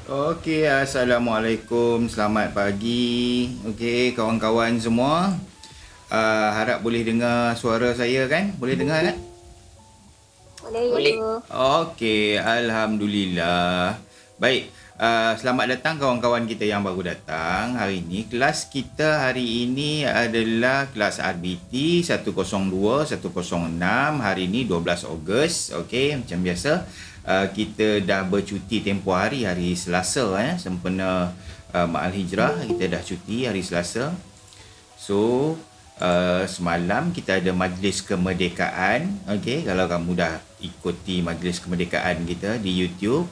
Okey, Assalamualaikum. Selamat pagi. Okey, kawan-kawan semua. Harap boleh dengar suara saya kan? Boleh dengar kan? Boleh ya Boleh. tu. Okey, Alhamdulillah. Baik, selamat datang kawan-kawan kita yang baru datang. Hari ini, kelas kita hari ini adalah kelas RBT 102-106. Hari ini 12 Ogos. Okey, macam biasa. Kita dah bercuti tempoh hari Selasa sempena Ma'al Hijrah, kita dah cuti hari Selasa. So semalam kita ada majlis kemerdekaan. Okey, kalau kamu dah ikuti majlis kemerdekaan kita di YouTube,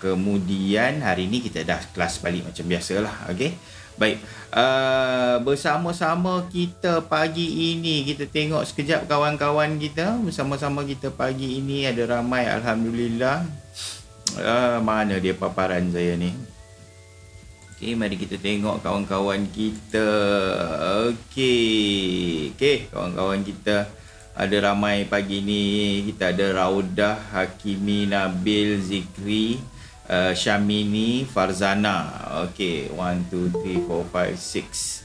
kemudian hari ni kita dah kelas balik macam biasalah. Okey, baik. Bersama-sama kita pagi ini, kita tengok sekejap kawan-kawan kita. Bersama-sama kita pagi ini ada ramai, Alhamdulillah. Mana dia paparan saya ni? Okey, mari kita tengok kawan-kawan kita. Okey, kawan-kawan kita ada ramai pagi ni. Kita ada Raudah, Hakimi, Nabil, Zikri, Syamini, Farzana. Okey, 1, 2, 3, 4, 5, 6.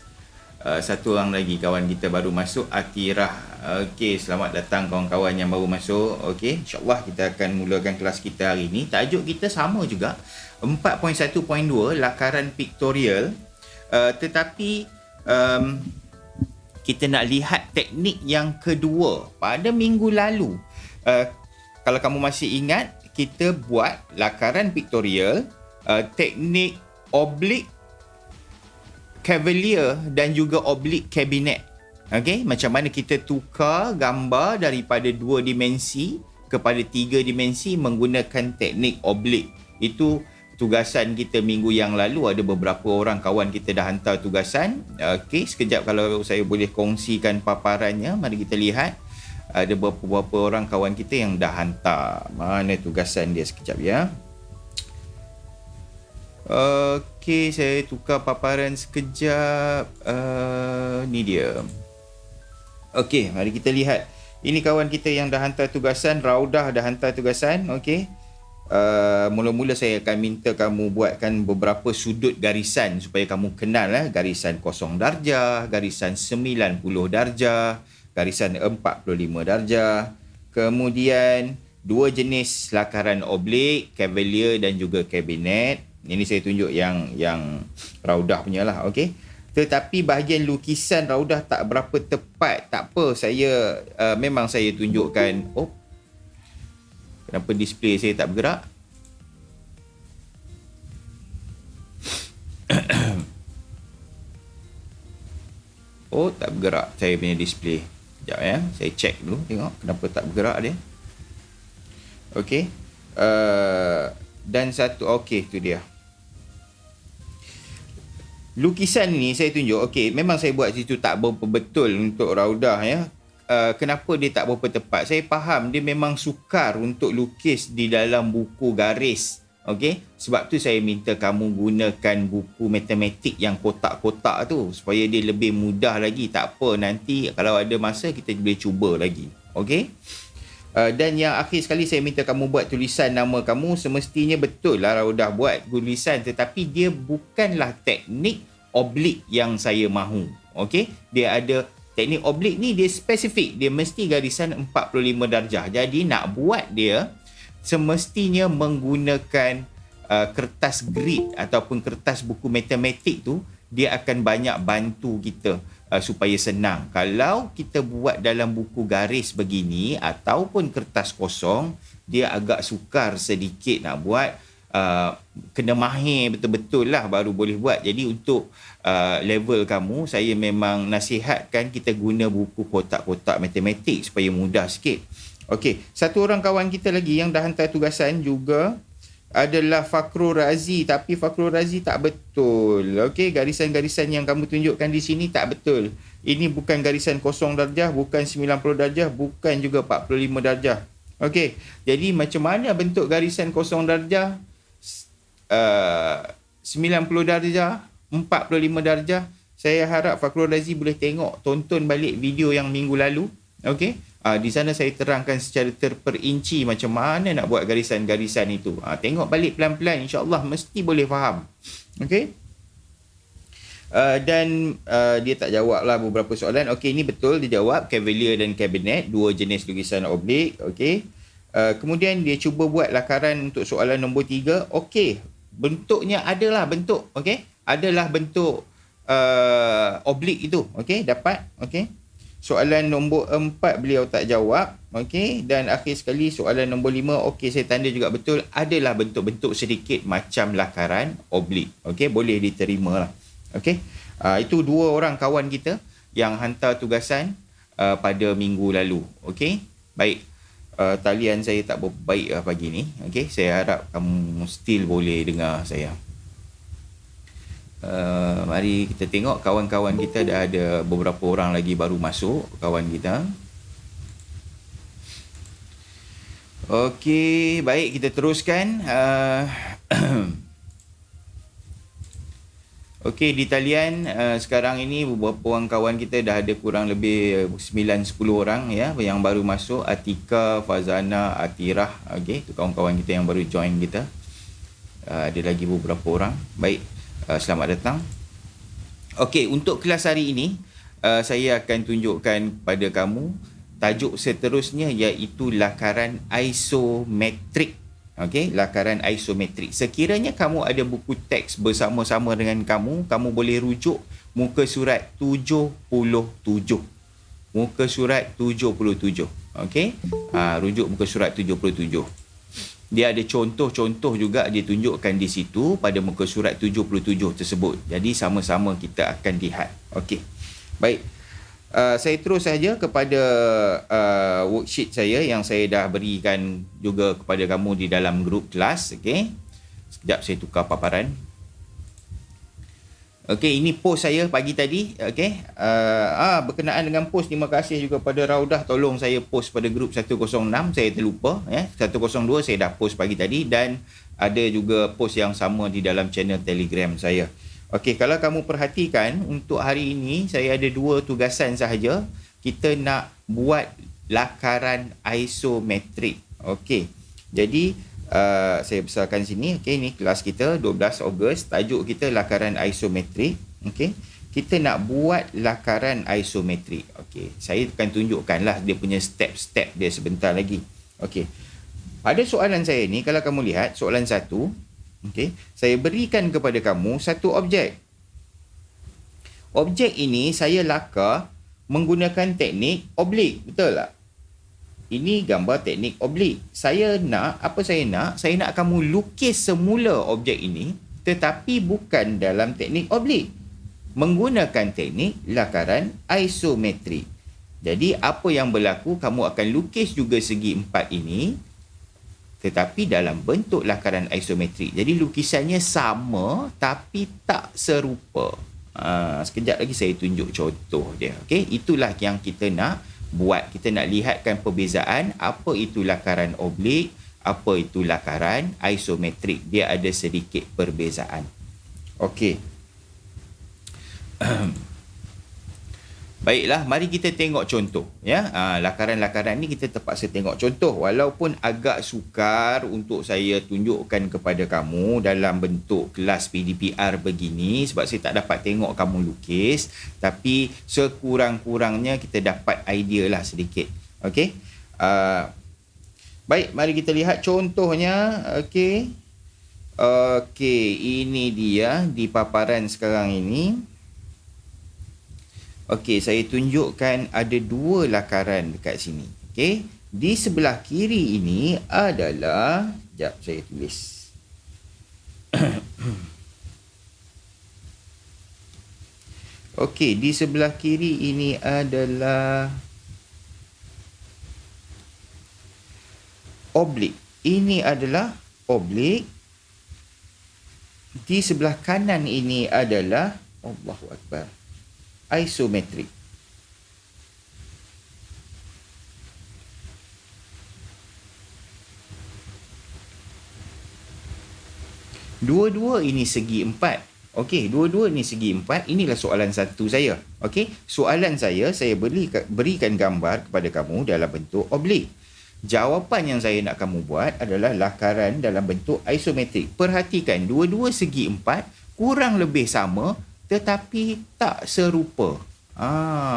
Satu orang lagi kawan kita baru masuk, Atirah. Okey, selamat datang kawan-kawan yang baru masuk. Okey, insyaAllah kita akan mulakan kelas kita hari ini. Tajuk kita sama juga, 4.1.2 lakaran pictorial. Tetapi kita nak lihat teknik yang kedua. Pada minggu lalu, kalau kamu masih ingat, kita buat lakaran pictorial, teknik oblique cavalier dan juga oblique cabinet. Okey, macam mana kita tukar gambar daripada 2 dimensi kepada 3 dimensi menggunakan teknik oblique. Itu tugasan kita minggu yang lalu. Ada beberapa orang kawan kita dah hantar tugasan. Okey, sekejap kalau saya boleh kongsikan paparannya, mari kita lihat. Ada beberapa orang kawan kita yang dah hantar. Mana tugasan dia, sekejap ya. Okey, saya tukar paparan sekejap. Ni dia. Okey, mari kita lihat. Ini kawan kita yang dah hantar tugasan. Raudah dah hantar tugasan. Okey. Mula-mula saya akan minta kamu buatkan beberapa sudut garisan supaya kamu kenal garisan 0 darjah, garisan 90 darjah, garisan 45 darjah. Kemudian 2 jenis lakaran oblik, cavalier dan juga cabinet. Ini saya tunjuk yang Raudah punya lah. Okey. Tetapi bahagian lukisan Raudah tak berapa tepat. Tak apa, saya memang saya tunjukkan. Oh, kenapa display saya tak bergerak? Oh, tak bergerak saya punya display. Sekejap ya, saya check dulu tengok kenapa tak bergerak dia. Okey. Dan satu, okey, tu dia. Lukisan ni saya tunjuk. Okey, memang saya buat situ tak berapa betul untuk Raudah ya. Kenapa dia tak berapa tepat? Saya faham dia memang sukar untuk lukis di dalam buku garis. Okey, sebab tu saya minta kamu gunakan buku matematik yang kotak-kotak tu supaya dia lebih mudah lagi. Tak apa, nanti kalau ada masa kita boleh cuba lagi. Okey. Dan yang akhir sekali saya minta kamu buat tulisan nama kamu. Semestinya betul lah Raudah buat tulisan, tetapi dia bukanlah teknik oblik yang saya mahu. Okey, dia ada teknik oblik ni, dia spesifik, dia mesti garisan 45 darjah. Jadi nak buat dia semestinya menggunakan kertas grid ataupun kertas buku matematik tu, dia akan banyak bantu kita supaya senang. Kalau kita buat dalam buku garis begini ataupun kertas kosong, dia agak sukar sedikit nak buat. Kena mahir betul-betul lah baru boleh buat. Jadi untuk level kamu, saya memang nasihatkan kita guna buku kotak-kotak matematik supaya mudah sikit. Okey, satu orang kawan kita lagi yang dah hantar tugasan juga adalah Fakrul Razi, tapi Fakrul Razi tak betul. Okey, garisan-garisan yang kamu tunjukkan di sini tak betul. Ini bukan garisan 0 darjah, bukan 90 darjah, bukan juga 45 darjah. Okey, jadi macam mana bentuk garisan 0 darjah, 90 darjah, 45 darjah? Saya harap Fakrul Razi boleh tengok, tonton balik video yang minggu lalu. Okey, Di sana saya terangkan secara terperinci macam mana nak buat garisan-garisan itu. Tengok balik pelan-pelan, insya-Allah mesti boleh faham. Okey. Dan dia tak jawab lah beberapa soalan. Okey, ini betul dia jawab, Cavalier dan Cabinet, dua jenis lukisan oblik. Okey. Kemudian dia cuba buat lakaran untuk soalan nombor 3. Okey, bentuknya adalah bentuk, okey, adalah bentuk oblik itu. Okey, dapat. Okey. Soalan nombor 4 beliau tak jawab. Okey, dan akhir sekali soalan nombor 5, okey, saya tanda juga betul, adalah bentuk-bentuk sedikit macam lakaran oblik. Okey, boleh diterima lah. Okey. Itu 2 orang kawan kita yang hantar tugasan pada minggu lalu. Okey. Baik. Talian saya tak berbaik pagi ni. Okey, saya harap kamu still boleh dengar saya. Mari kita tengok kawan-kawan kita, dah ada beberapa orang lagi baru masuk kawan kita. Okey, baik, kita teruskan. Okey, di talian sekarang ini beberapa orang kawan kita dah ada kurang lebih 9-10 orang ya yang baru masuk. Atika, Fazana, Atirah. Okey, itu kawan-kawan kita yang baru join kita. Ada lagi beberapa orang. Baik, selamat datang. Okey, untuk kelas hari ini saya akan tunjukkan pada kamu tajuk seterusnya, iaitu lakaran isometrik. Okey, lakaran isometrik. Sekiranya kamu ada buku teks bersama-sama dengan kamu, kamu boleh rujuk muka surat 77. Muka surat 77. Okey, rujuk muka surat 77. Dia ada contoh-contoh juga dia tunjukkan di situ pada muka surat 77 tersebut. Jadi sama-sama kita akan lihat. Okey. Baik. Saya terus saja kepada worksheet saya yang saya dah berikan juga kepada kamu di dalam grup kelas. Okey. Sekejap saya tukar paparan. Okey, ini post saya pagi tadi. Okey. Berkenaan dengan post, terima kasih juga pada Raudah, tolong saya post pada grup 106, saya terlupa ya. 102 saya dah post pagi tadi, dan ada juga post yang sama di dalam channel Telegram saya. Okey, kalau kamu perhatikan untuk hari ini saya ada 2 tugasan sahaja. Kita nak buat lakaran isometrik. Okey. Jadi saya besarkan sini. Okey, ni kelas kita 12 Ogos. Tajuk kita lakaran isometrik. Okey. Kita nak buat lakaran isometrik. Okey, saya akan tunjukkanlah dia punya step-step dia sebentar lagi. Okey. Pada soalan saya ni, kalau kamu lihat soalan 1, okey, saya berikan kepada kamu satu objek. Objek ini saya lakar menggunakan teknik oblik, betul tak? Ini gambar teknik oblik. Saya nak, Saya nak kamu lukis semula objek ini, tetapi bukan dalam teknik oblik. Menggunakan teknik lakaran isometrik. Jadi apa yang berlaku, kamu akan lukis juga segi 4 ini, tetapi dalam bentuk lakaran isometrik. Jadi lukisannya sama tapi tak serupa. Sekejap lagi saya tunjuk contoh dia. Okey, itulah yang kita nak buat. Kita nak lihatkan perbezaan apa itu lakaran oblik, apa itu lakaran isometrik. Dia ada sedikit perbezaan. Okey. Baiklah, mari kita tengok contoh ya. Lakaran-lakaran ni kita terpaksa tengok contoh, walaupun agak sukar untuk saya tunjukkan kepada kamu dalam bentuk kelas PDPR begini sebab saya tak dapat tengok kamu lukis, tapi sekurang-kurangnya kita dapat idea lah sedikit. Okey. Baik, mari kita lihat contohnya. Okey. Okey, ini dia di paparan sekarang ini. Okey, saya tunjukkan ada 2 lakaran dekat sini. Okey, di sebelah kiri ini adalah, sekejap saya tulis. Okey, di sebelah kiri ini adalah oblik. Ini adalah oblik. Di sebelah kanan ini adalah, Allahu Akbar, isometrik. Dua-dua ini segi 4. Okey, dua-dua ni segi 4. Inilah soalan satu saya. Okey, soalan saya berikan gambar kepada kamu dalam bentuk oblik. Jawapan yang saya nak kamu buat adalah lakaran dalam bentuk isometrik. Perhatikan, dua-dua segi 4 kurang lebih sama tetapi tak serupa.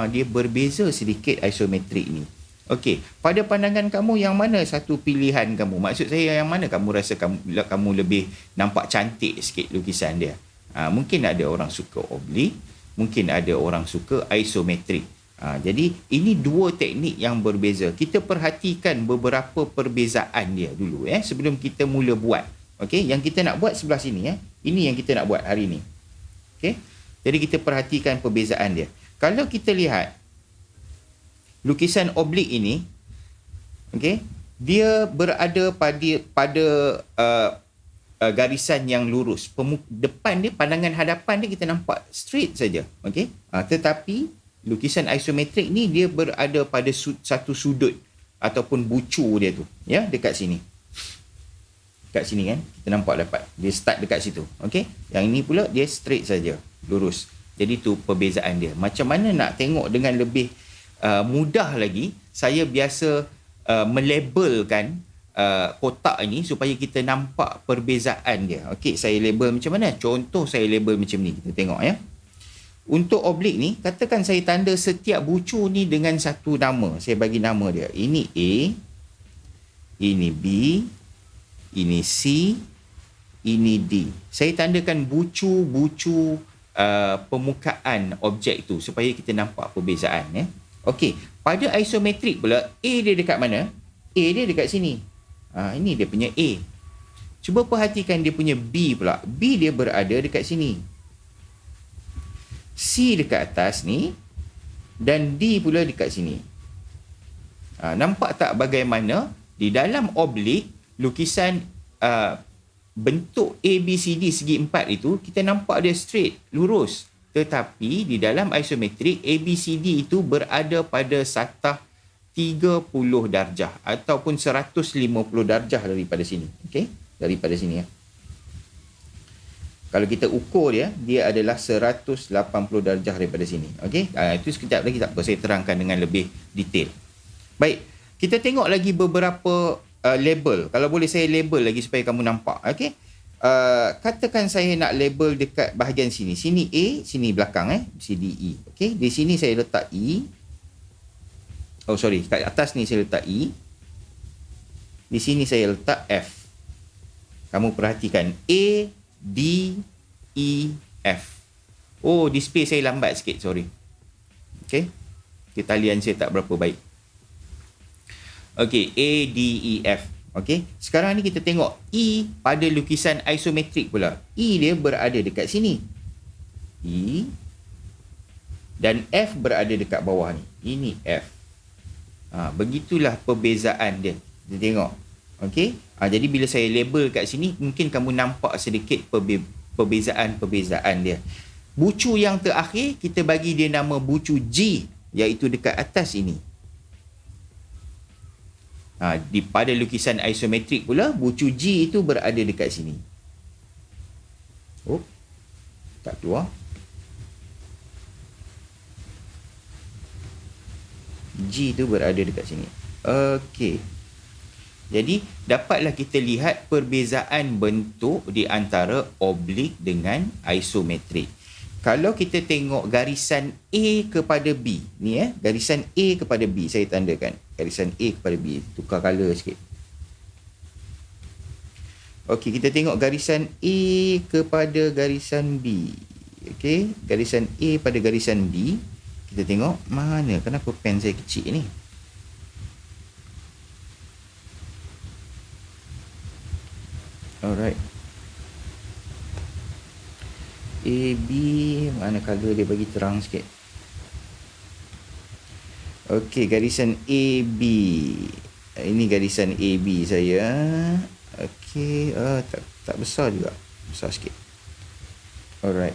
Dia berbeza sedikit isometrik ni. Okey, pada pandangan kamu yang mana satu pilihan kamu? Maksud saya yang mana kamu rasa kamu lebih nampak cantik sikit lukisan dia? Mungkin ada orang suka oblik, mungkin ada orang suka isometrik. Jadi ini dua teknik yang berbeza. Kita perhatikan beberapa perbezaan dia dulu sebelum kita mula buat. Okey, yang kita nak buat sebelah sini Ini yang kita nak buat hari ni. Okey. Jadi kita perhatikan perbezaan dia. Kalau kita lihat lukisan oblik ini, okey, dia berada pada garisan yang lurus. Depan dia, pandangan hadapan dia kita nampak straight saja. Okey. Tetapi lukisan isometrik ni dia berada pada satu sudut ataupun bucu dia tu, dekat sini. Dekat sini kan, kita nampak dapat. Dia start dekat situ. Okey. Yang ini pula dia straight saja, lurus. Jadi tu perbezaan dia. Macam mana nak tengok dengan lebih mudah lagi, saya biasa melabelkan kotak ini supaya kita nampak perbezaan dia. Okey, saya label macam mana? Contoh saya label macam ni. Kita tengok Untuk oblik ni, katakan saya tanda setiap bucu ni dengan satu nama. Saya bagi nama dia. Ini A, ini B, ini C, ini D. Saya tandakan bucu-bucu permukaan objek tu supaya kita nampak perbezaan. Okey, pada isometrik pula, A dia dekat mana? A dia dekat sini. Ini dia punya A. Cuba perhatikan dia punya B pula. B dia berada dekat sini. C dekat atas ni dan D pula dekat sini. Nampak tak bagaimana di dalam oblik lukisan bentuk ABCD segi 4 itu kita nampak dia straight, lurus. Tetapi di dalam isometrik ABCD itu berada pada satah 30 darjah ataupun 150 darjah daripada sini. Okey, daripada sini Kalau kita ukur dia adalah 180 darjah daripada sini. Okey, itu sekejap lagi tak apa, saya terangkan dengan lebih detail. Baik, kita tengok lagi beberapa label. Kalau boleh saya label lagi supaya kamu nampak. Okey, katakan saya nak label dekat bahagian sini. Sini A, sini belakang C, D, E. Okey, di sini saya letak E. Oh sorry, kat atas ni saya letak E. Di sini saya letak F. Kamu perhatikan A, D, E, F. Oh, display saya lambat sikit, sorry. Okey. Talian saya tak berapa baik. Okey, A, D, E, F. Okey. Sekarang ni kita tengok E pada lukisan isometrik pula. E dia berada dekat sini. E. Dan F berada dekat bawah ni. Ini F. Begitulah perbezaan dia. Kita tengok. Okey. Jadi bila saya label kat sini, mungkin kamu nampak sedikit perbezaan dia. Bucu yang terakhir, kita bagi dia nama bucu G, iaitu dekat atas ini. Pada lukisan isometrik pula, bucu G itu berada dekat sini. Oh, tak keluar. G itu berada dekat sini. Okey. Jadi, dapatlah kita lihat perbezaan bentuk di antara oblik dengan isometrik. Kalau kita tengok garisan A kepada B, ni garisan A kepada B, saya tandakan. Garisan A kepada B, tukar color sikit. Okey, kita tengok garisan A kepada garisan B. Okey, garisan A pada garisan B. Kita tengok mana, kenapa pen saya kecil ni? Alright. AB, mana color dia bagi terang sikit. Okey, garisan AB. Ini garisan AB saya. Okey, tak besar juga. Besar sikit. Alright.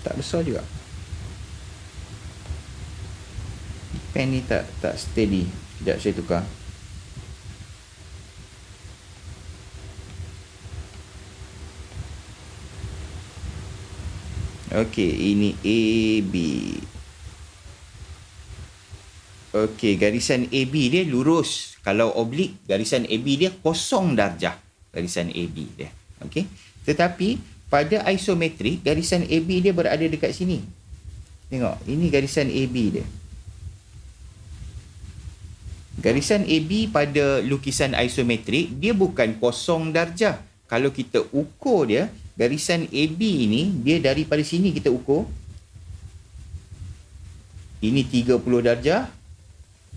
Tak besar juga. Pen ni tak steady. Sekejap saya tukar. Okey, ini AB. Okey, garisan AB dia lurus. Kalau oblik, garisan AB dia kosong darjah. Garisan AB dia. Okey. Tetapi pada isometrik, garisan AB dia berada dekat sini. Tengok, ini garisan AB dia. Garisan AB pada lukisan isometrik, dia bukan kosong darjah. Kalau kita ukur dia, garisan AB ni, dia daripada sini kita ukur. Ini 30 darjah.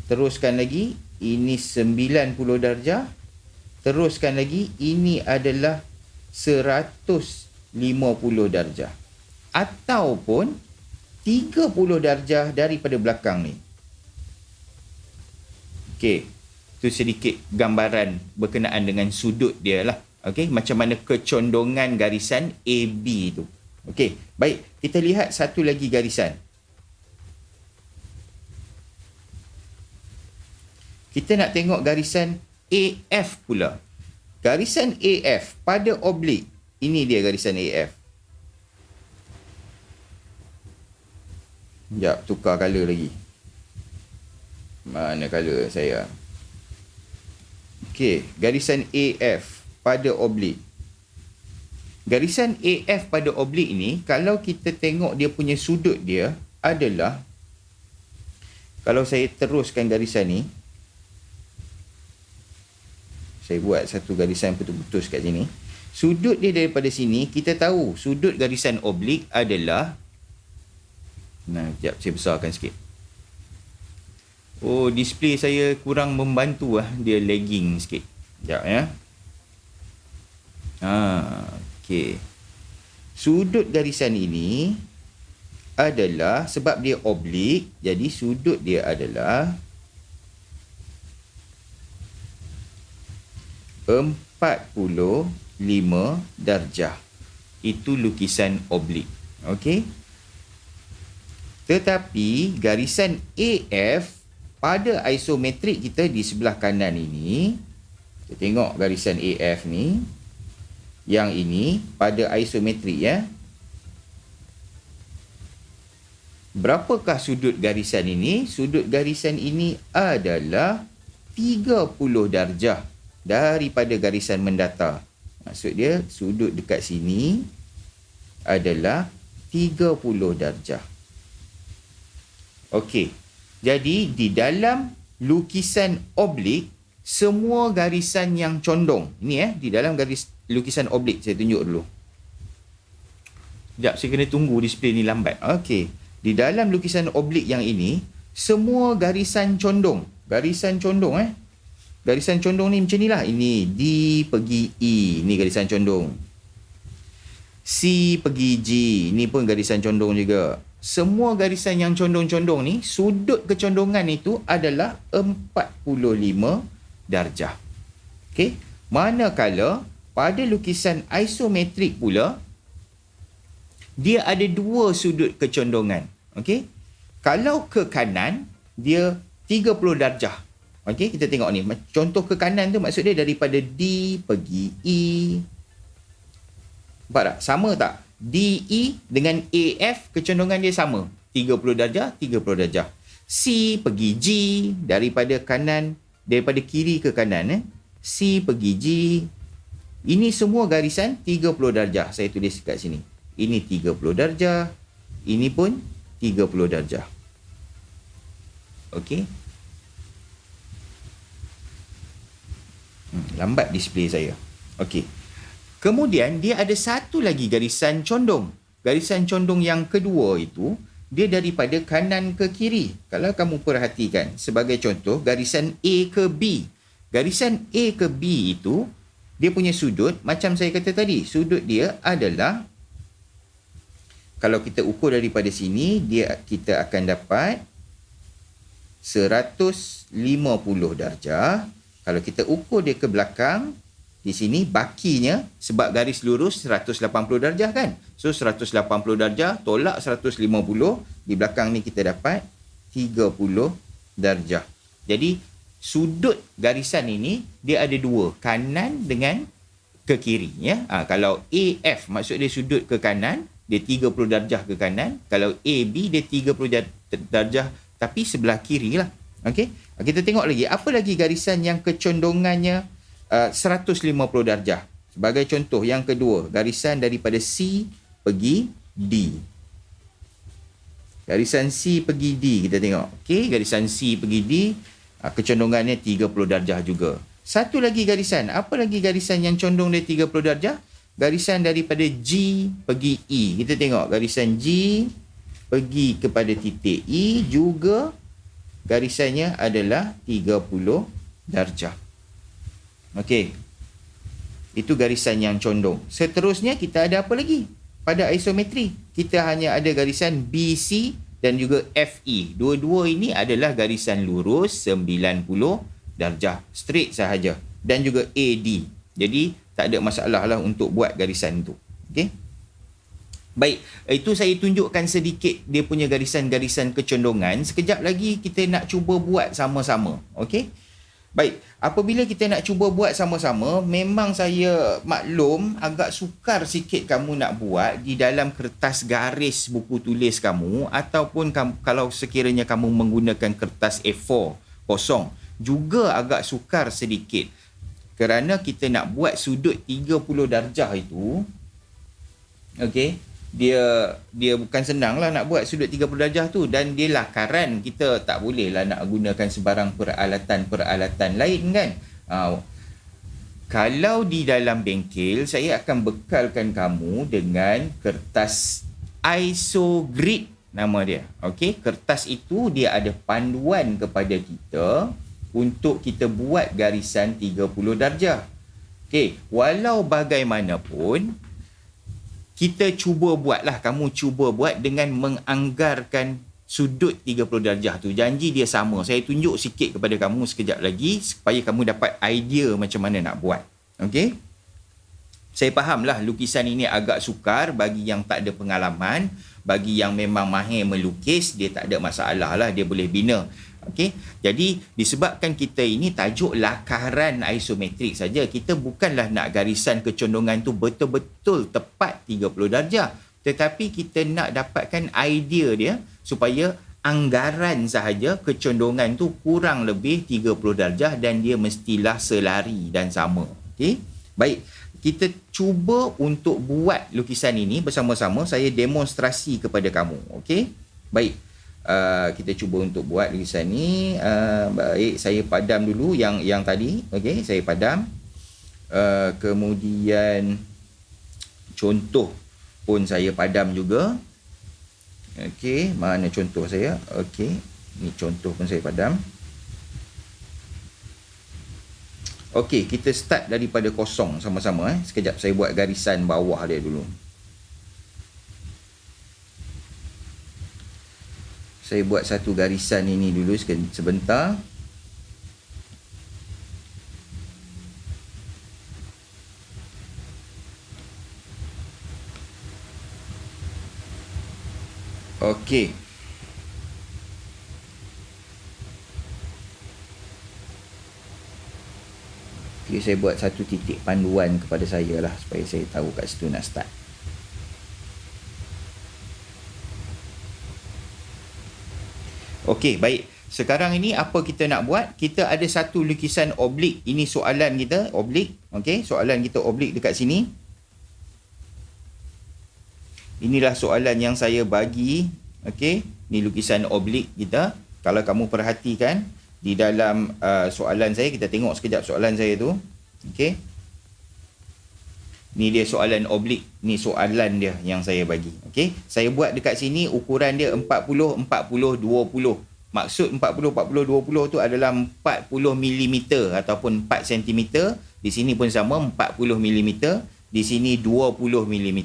Teruskan lagi, ini 90 darjah. Teruskan lagi, ini adalah 150 darjah. Ataupun 30 darjah daripada belakang ni. Okey, itu sedikit gambaran berkenaan dengan sudut dia lah. Okey, macam mana kecondongan garisan AB tu. Okey, baik, kita lihat satu lagi garisan. Kita nak tengok garisan AF pula. Garisan AF pada oblik. Ini dia garisan AF. Sekejap, tukar color lagi. Mana color saya? Okey, garisan AF pada oblik. Garisan AF pada oblik ni, kalau kita tengok dia punya sudut dia adalah, kalau saya teruskan garisan ni, saya buat satu garisan putus-putus kat sini. Sudut dia daripada sini, kita tahu sudut garisan oblik adalah, sekejap saya besarkan sikit. Oh, display saya kurang membantu lah. Dia lagging sikit. Sekejap ya. Okey. Sudut garisan ini adalah, sebab dia oblik, jadi sudut dia adalah 45 darjah. Itu lukisan oblik. Okey. Tetapi garisan AF pada isometrik kita di sebelah kanan ini, kita tengok garisan AF ni, yang ini pada isometrik ya. Berapakah sudut garisan ini? Sudut garisan ini adalah 30 darjah daripada garisan mendatar. Maksud dia sudut dekat sini adalah 30 darjah. Okey. Jadi di dalam lukisan oblik, semua garisan yang condong. Ini di dalam lukisan oblik, saya tunjuk dulu. Sekejap, saya kena tunggu display ni lambat. Okey. Di dalam lukisan oblik yang ini, semua garisan condong. Garisan condong Garisan condong ni macam ni lah. Ini D pergi E. Ini garisan condong. C pergi G. Ini pun garisan condong juga. Semua garisan yang condong-condong ni, sudut kecondongan itu adalah 45 darjah. Okey. Manakala pada lukisan isometrik pula, dia ada dua sudut kecondongan. Okey. Kalau ke kanan, dia 30 darjah. Okey, kita tengok ni. Contoh ke kanan tu maksud dia daripada D pergi E. Nampak tak? Sama tak? DE dengan AF kecondongan dia sama. 30 darjah, 30 darjah. C pergi G daripada kanan, daripada kiri ke kanan. C pergi G. Ini semua garisan 30 darjah. Saya tulis kat sini. Ini 30 darjah. Ini pun 30 darjah. Okey. Lambat display saya. Okey. Kemudian dia ada satu lagi garisan condong. Garisan condong yang kedua itu, dia daripada kanan ke kiri. Kalau kamu perhatikan, sebagai contoh, garisan A ke B. Garisan A ke B itu, dia punya sudut, macam saya kata tadi, sudut dia adalah, kalau kita ukur daripada sini, kita akan dapat 150 darjah. Kalau kita ukur dia ke belakang, di sini bakinya, sebab garis lurus 180 darjah kan. So 180 darjah tolak 150, di belakang ni kita dapat 30 darjah. Jadi sudut garisan ini dia ada dua, kanan dengan ke kiri ya. Kalau AF maksud dia sudut ke kanan, dia 30 darjah ke kanan. Kalau AB dia 30 darjah tapi sebelah kiri lah. Okey. Kita tengok lagi. Apa lagi garisan yang kecondongannya 150 darjah? Sebagai contoh, yang kedua, garisan daripada C pergi D. Garisan C pergi D, kita tengok. Okey, garisan C pergi D, kecondongannya 30 darjah juga. Satu lagi garisan. Apa lagi garisan yang condong dia 30 darjah? Garisan daripada G pergi E. Kita tengok garisan G pergi kepada titik E juga garisannya adalah 30 darjah. Okey. Itu garisan yang condong. Seterusnya kita ada apa lagi? Pada isometri, kita hanya ada garisan BC dan juga FE. Dua-dua ini adalah garisan lurus 90 darjah. Straight sahaja. Dan juga AD. Jadi, tak ada masalah lah untuk buat garisan tu. Okey. Baik, itu saya tunjukkan sedikit dia punya garisan-garisan kecondongan. Sekejap lagi kita nak cuba buat sama-sama. Okey? Baik, apabila kita nak cuba buat sama-sama, memang saya maklum agak sukar sikit kamu nak buat di dalam kertas garis buku tulis kamu ataupun kalau sekiranya kamu menggunakan kertas A4 kosong. Juga agak sukar sedikit. Kerana kita nak buat sudut 30 darjah itu, okey, dia bukan senang lah nak buat sudut 30 darjah tu, dan dia lakaran, kita tak boleh lah nak gunakan sebarang peralatan lain kan. Kalau di dalam bengkel, saya akan bekalkan kamu dengan kertas IsoGrid nama dia. Okey, kertas itu dia ada panduan kepada kita untuk kita buat garisan 30 darjah. Okey, walau bagaimanapun kita cuba buatlah, kamu cuba buat dengan menganggarkan sudut 30 darjah tu. Janji dia sama. Saya tunjuk sikit kepada kamu sekejap lagi supaya kamu dapat idea macam mana nak buat. Okey? Saya fahamlah lukisan ini agak sukar bagi yang tak ada pengalaman. Bagi yang memang mahir melukis, dia tak ada masalah lah, dia boleh bina. Okey, jadi disebabkan kita ini tajuk lakaran isometrik saja, kita bukanlah nak garisan kecondongan tu betul-betul tepat 30 darjah, tetapi kita nak dapatkan idea dia supaya anggaran sahaja kecondongan tu kurang lebih 30 darjah dan dia mestilah selari dan sama. Okey, baik, kita cuba untuk buat lukisan ini bersama-sama. Saya demonstrasi kepada kamu. Okey, baik. Kita cuba untuk buat lukisan ni. Baik, saya padam dulu yang tadi. Okey, saya padam. Kemudian contoh pun saya padam juga. Okey, mana contoh saya? Okey, ni contoh pun saya padam. Okey, kita start daripada kosong sama-sama. Sekejap saya buat garisan bawah dia dulu. Saya buat satu garisan ini dulu sebentar. Okey. Okay, saya buat satu titik panduan kepada saya lah supaya saya tahu kat situ nak start. Okey, baik. Sekarang ini apa kita nak buat? Kita ada satu lukisan oblik. Ini soalan kita, oblik. Okey, soalan kita oblik dekat sini. Inilah soalan yang saya bagi. Okey, ni lukisan oblik kita. Kalau kamu perhatikan di dalam soalan saya, kita tengok sekejap soalan saya tu. Okey. Ni dia soalan oblik. Ni soalan dia yang saya bagi. Okey. Saya buat dekat sini ukuran dia 40, 40, 20. Maksud 40, 40, 20 tu adalah 40 mm ataupun 4 cm. Di sini pun sama 40 mm. Di sini 20 mm.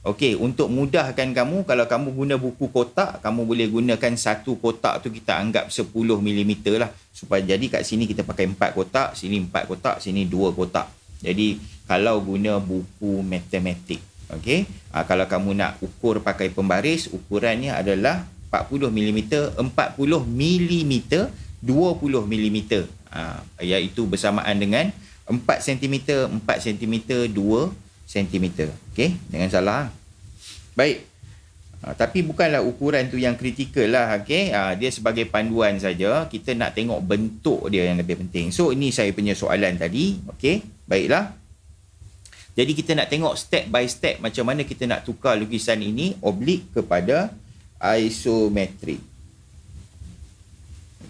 Okey, untuk mudahkan kamu, kalau kamu guna buku kotak, kamu boleh gunakan satu kotak tu kita anggap 10 mm lah. Supaya jadi kat sini kita pakai 4 kotak, sini 4 kotak, sini 2 kotak. Jadi kalau guna buku matematik, okey, kalau kamu nak ukur pakai pembaris, ukurannya adalah 40 mm, 40 mm, 20 mm, iaitu bersamaan dengan 4 cm, 4 cm, 2 cm. Okey, jangan salah. Baik. Tapi bukanlah ukuran tu yang kritikal lah, okey. Dia sebagai panduan saja. Kita nak tengok bentuk dia yang lebih penting. So ini saya punya soalan tadi, okey. Baiklah. Jadi kita nak tengok step by step macam mana kita nak tukar lukisan ini oblik kepada isometrik.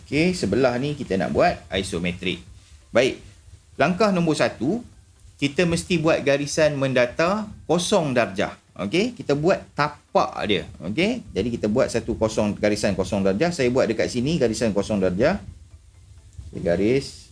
Okey, sebelah ni kita nak buat isometrik. Baik. Langkah nombor 1, kita mesti buat garisan mendata kosong darjah. Okey, kita buat tapak dia. Okey, jadi kita buat garisan kosong darjah. Saya buat dekat sini garisan kosong darjah. Saya garis.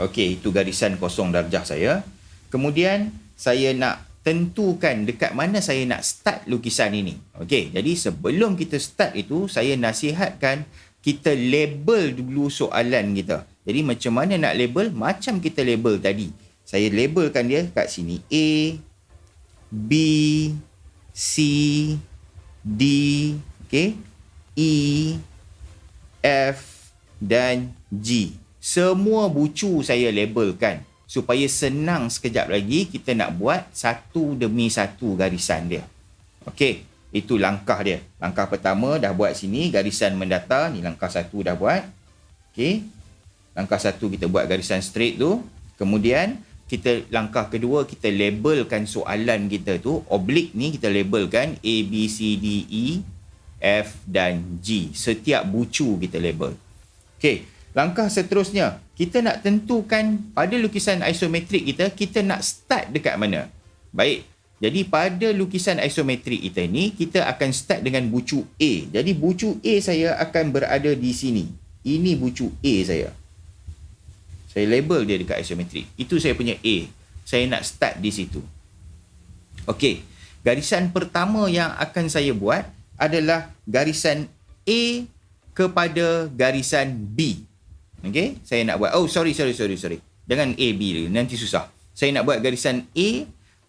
Okey, itu garisan kosong darjah saya. Kemudian saya nak tentukan dekat mana saya nak start lukisan ini. Okey, jadi sebelum kita start itu, saya nasihatkan kita label dulu soalan kita. Jadi macam mana nak label? Macam kita label tadi. Saya labelkan dia kat sini. A, B, C, D, okay, E, F dan G. Semua bucu saya labelkan supaya senang sekejap lagi kita nak buat satu demi satu garisan dia. Okey, itu langkah dia. Langkah pertama dah buat sini, garisan mendata. Ni langkah 1 dah buat. Okey. Langkah 1 kita buat garisan straight tu. Kemudian langkah kedua kita labelkan soalan kita tu. Oblik ni kita labelkan A, B, C, D, E, F dan G. Setiap bucu kita label. Okey. Langkah seterusnya, kita nak tentukan pada lukisan isometrik kita nak start dekat mana. Baik, jadi pada lukisan isometrik kita ni, kita akan start dengan bucu A. Jadi bucu A saya akan berada di sini. Ini bucu A saya. Saya label dia dekat isometrik. Itu saya punya A. Saya nak start di situ. Okey, garisan pertama yang akan saya buat adalah garisan A kepada garisan B. Okey, saya nak buat, sorry. Jangan A, B dulu, nanti susah. Saya nak buat garisan A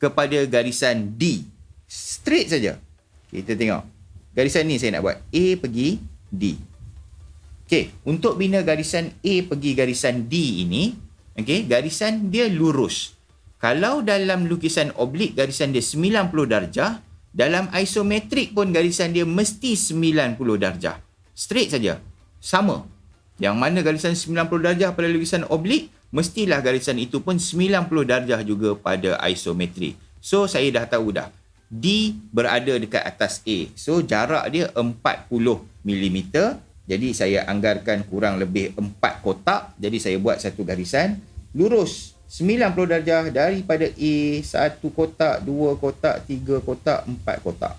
kepada garisan D. Straight saja. Kita tengok. Garisan ni saya nak buat. A pergi D. Okey, untuk bina garisan A pergi garisan D ini, okey, garisan dia lurus. Kalau dalam lukisan oblik garisan dia 90 darjah, dalam isometrik pun garisan dia mesti 90 darjah. Straight saja. Sama. Yang mana garisan 90 darjah pada lukisan oblik, mestilah garisan itu pun 90 darjah juga pada isometri. So, saya dah tahu dah. D berada dekat atas A. So, jarak dia 40 mm. Jadi, saya anggarkan kurang lebih 4 kotak. Jadi, saya buat satu garisan lurus 90 darjah daripada A, 1 kotak, 2 kotak, 3 kotak, 4 kotak.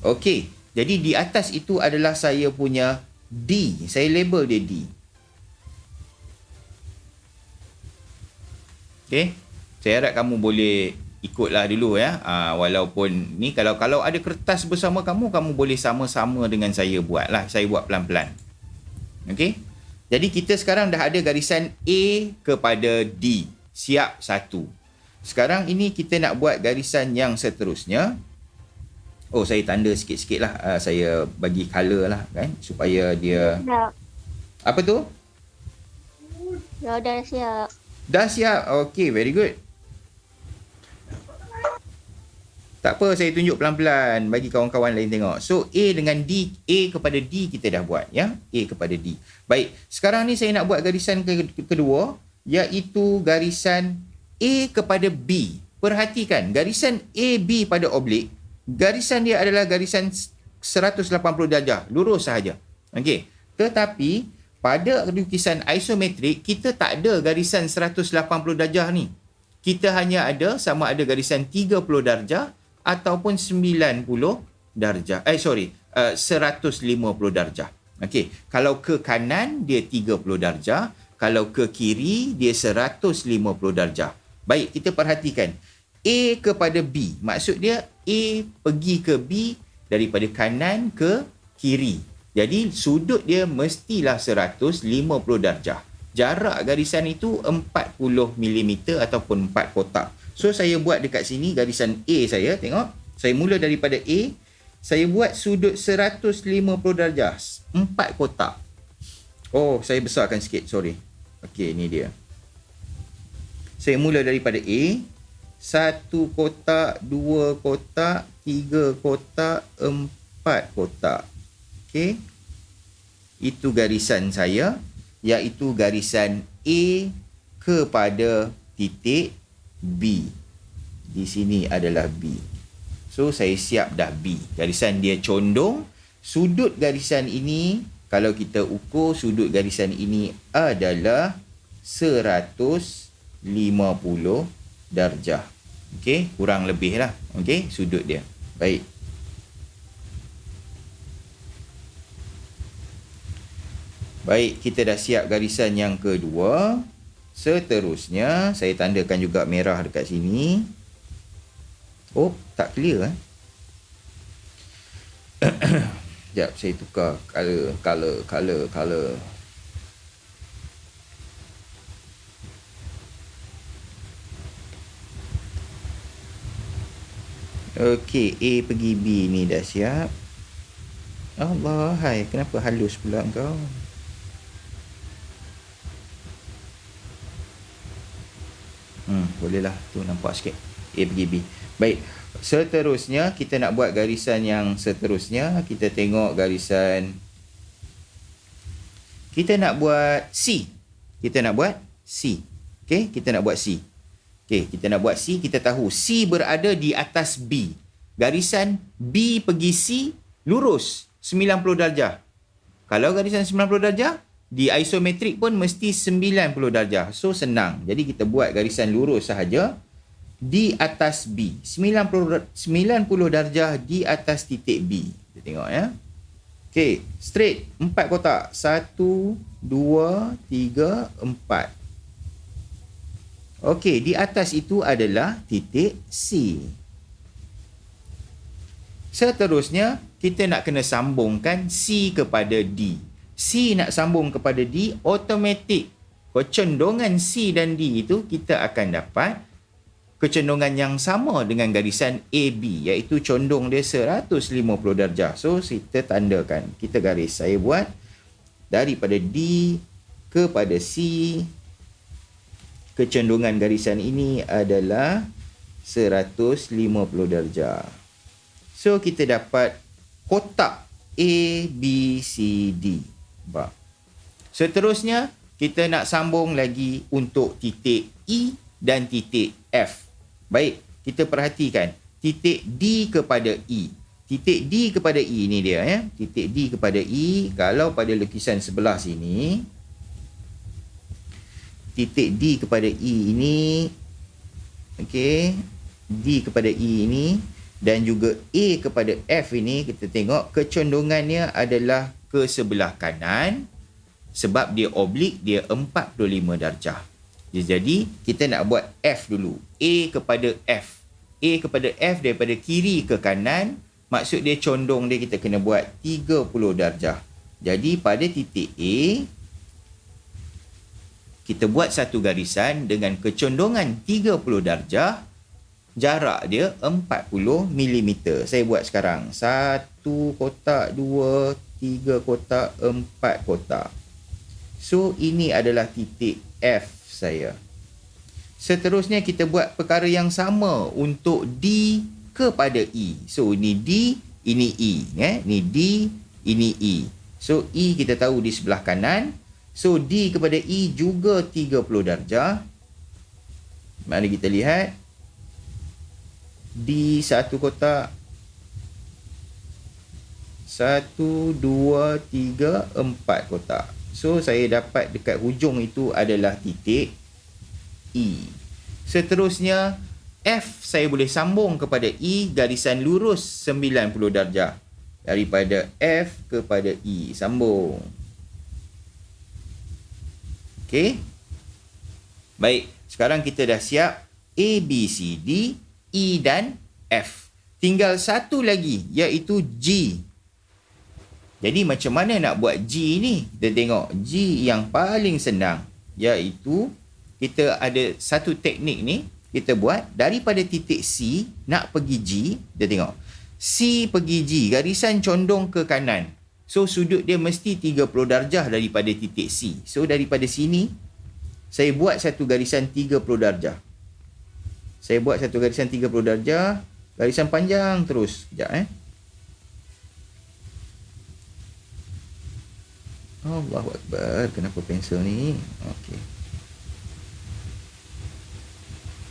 Okey. Jadi di atas itu adalah saya punya D. Saya label dia D. Okey. Saya harap kamu boleh ikutlah dulu ya. Walaupun ni kalau ada kertas bersama kamu boleh sama-sama dengan saya buatlah. Saya buat pelan-pelan. Okey. Jadi kita sekarang dah ada garisan A kepada D. Siap 1. Sekarang ini kita nak buat garisan yang seterusnya. Saya tanda sikit-sikit lah. Saya bagi colour lah kan. Supaya dia... Dah. Apa tu? Dah siap. Dah siap. Okay, very good. Tak apa, saya tunjuk pelan-pelan. Bagi kawan-kawan lain tengok. So, A dengan D. A kepada D kita dah buat. Ya, A kepada D. Baik, sekarang ni saya nak buat garisan kedua. Iaitu garisan A kepada B. Perhatikan, garisan AB pada oblik. Garisan dia adalah garisan 180 darjah. Lurus sahaja. Okey. Tetapi, pada lukisan isometrik, kita tak ada garisan 180 darjah ni. Kita hanya ada sama ada garisan 30 darjah ataupun 90 darjah. 150 darjah. Okey. Kalau ke kanan, dia 30 darjah. Kalau ke kiri, dia 150 darjah. Baik, kita perhatikan. A kepada B. Maksud dia A pergi ke B daripada kanan ke kiri. Jadi sudut dia mestilah 150 darjah. Jarak garisan itu 40 mm ataupun 4 kotak. So saya buat dekat sini garisan A saya. Tengok. Saya mula daripada A. Saya buat sudut 150 darjah. 4 kotak. Saya besarkan sikit. Sorry. Okey, ni dia. Saya mula daripada A. 1 kotak, 2 kotak, 3 kotak, 4 kotak. Okey. Itu garisan saya, iaitu garisan A kepada titik B. Di sini adalah B. So, saya siap dah B. Garisan dia condong. Sudut garisan ini, kalau kita ukur sudut garisan ini adalah 150 darjah. Okey, kurang lebih lah. Okey, sudut dia. Baik. Baik, kita dah siap garisan yang kedua. Seterusnya, saya tandakan juga merah dekat sini. Oh, tak clear Sekejap, saya tukar color. Okey, A pergi B ni dah siap. Allah, hai, kenapa halus pula kau? Bolehlah, tu nampak sikit. A pergi B. Baik, seterusnya kita nak buat garisan yang seterusnya. Kita tengok garisan, kita nak buat C. Kita nak buat C. Okey, kita nak buat C. Okey, kita nak buat C. Kita tahu C berada di atas B. Garisan B pergi C lurus 90 darjah. Kalau garisan 90 darjah, di isometrik pun mesti 90 darjah. So, senang. Jadi, kita buat garisan lurus sahaja di atas B. 90 darjah di atas titik B. Kita tengok ya. Okey, straight. 4 kotak. 1, 2, 3, 4. Okey, di atas itu adalah titik C. Seterusnya, kita nak kena sambungkan C kepada D. C nak sambung kepada D, automatik kecondongan C dan D itu kita akan dapat kecondongan yang sama dengan garisan AB, iaitu condong dia 150 darjah. So, kita tandakan. Kita garis. Saya buat daripada D kepada C. Kecondongan garisan ini adalah 150 darjah. So, kita dapat kotak A, B, C, D. Seterusnya, kita nak sambung lagi untuk titik E dan titik F. Baik, kita perhatikan titik D kepada E. Titik D kepada E ni dia ya. Titik D kepada E, kalau pada lukisan sebelah sini, titik D kepada E ini, okey, D kepada E ini dan juga A kepada F ini, kita tengok kecondongannya adalah ke sebelah kanan sebab dia oblik, dia 45 darjah. Jadi kita nak buat F dulu. A kepada F. A kepada F daripada kiri ke kanan, maksud dia condong dia, kita kena buat 30 darjah. Jadi pada titik A, kita buat satu garisan dengan kecondongan 30 darjah. Jarak dia 40 mm. Saya buat sekarang. 1 kotak, 2, 3 kotak, 4 kotak. So, ini adalah titik F saya. Seterusnya, kita buat perkara yang sama untuk D kepada E. So, ini D, ini E. Ini D, ini E. So, E kita tahu di sebelah kanan. So, D kepada E juga 30 darjah. Mari kita lihat. D 1 kotak. 1, 2, 3, 4 kotak. So, saya dapat dekat hujung itu adalah titik E. Seterusnya, F saya boleh sambung kepada E, garisan lurus 90 darjah. Daripada F kepada E. Sambung. Okey. Baik, sekarang kita dah siap A, B, C, D, E dan F. Tinggal satu lagi, iaitu G. Jadi macam mana nak buat G ni? Kita tengok G yang paling senang, iaitu kita ada satu teknik ni. Kita buat daripada titik C nak pergi G. Kita tengok C pergi G, garisan condong ke kanan. So sudut dia mesti 30 darjah daripada titik C. So daripada sini Saya buat satu garisan 30 darjah. Saya buat satu garisan 30 darjah. Garisan panjang terus. Sekejap Allahu Akbar. Kenapa pensel ni? Okey.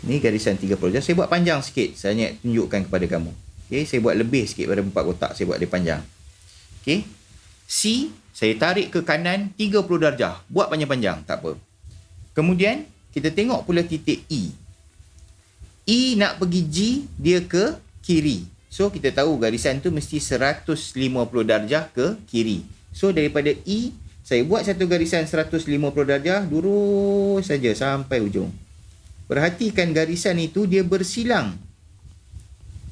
Ni garisan 30 darjah. Saya buat panjang sikit. Saya nak tunjukkan kepada kamu. Okey, saya buat lebih sikit pada 4 kotak. Saya buat dia panjang. Okey. C, saya tarik ke kanan 30 darjah. Buat panjang-panjang, tak apa. Kemudian, kita tengok pula titik E. E nak pergi G, dia ke kiri. So, kita tahu garisan tu mesti 150 darjah ke kiri. So, daripada E, saya buat satu garisan 150 darjah, lurus saja sampai ujung. Perhatikan garisan itu, dia bersilang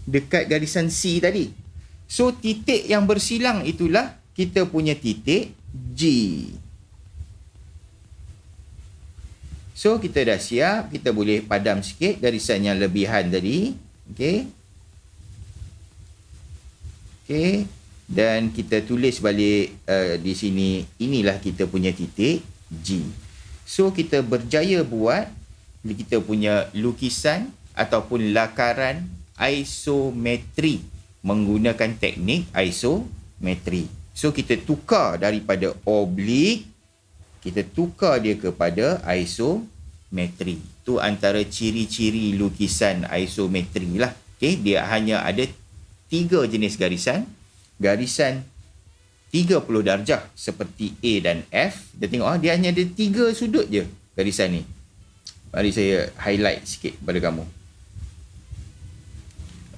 dekat garisan C tadi. So, titik yang bersilang itulah kita punya titik G. So, kita dah siap. Kita boleh padam sikit garisan yang lebihan tadi. Okey. Okey. Dan kita tulis balik di sini. Inilah kita punya titik G. So, kita berjaya buat kita punya lukisan ataupun lakaran isometri menggunakan teknik isometri. So, kita tukar daripada oblik, kita tukar dia kepada isometri. Itu antara ciri-ciri lukisan isometri lah. Okay? Dia hanya ada 3 jenis garisan. Garisan 30 darjah seperti A dan F. Kita tengok dia hanya ada 3 sudut je garisan ni. Mari saya highlight sikit pada kamu.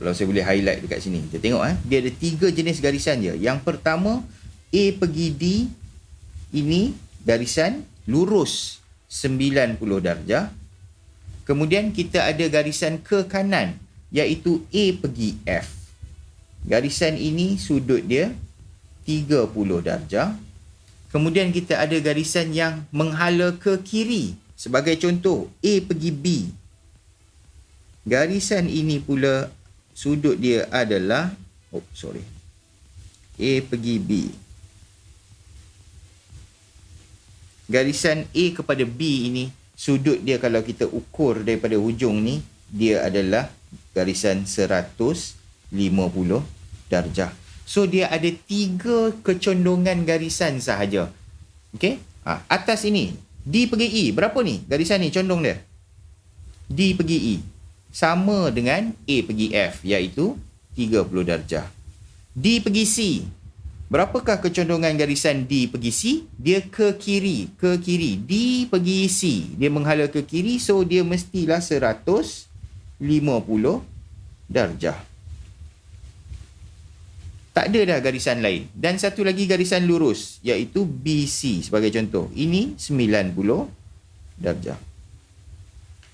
Kalau saya boleh highlight dekat sini. Kita tengok dia ada 3 jenis garisan je. Yang pertama, A pergi D. Ini garisan lurus 90 darjah. Kemudian kita ada garisan ke kanan, iaitu A pergi F. Garisan ini sudut dia 30 darjah. Kemudian kita ada garisan yang menghala ke kiri. Sebagai contoh, A pergi B. Garisan ini pula sudut dia adalah A pergi B. Garisan A kepada B ini, sudut dia kalau kita ukur daripada hujung ni, dia adalah garisan 150 darjah. So, dia ada 3 kecondongan garisan sahaja. Okey? Atas ini, D pergi E. Berapa ni? Garisan ni condong dia. D pergi E. Sama dengan A pergi F, iaitu 30 darjah. D pergi C. Berapakah kecondongan garisan D pergi C? Dia ke kiri. Ke kiri. D pergi C. Dia menghala ke kiri. So, dia mestilah 150 darjah. Tak ada dah garisan lain. Dan satu lagi garisan lurus, iaitu BC sebagai contoh. Ini 90 darjah.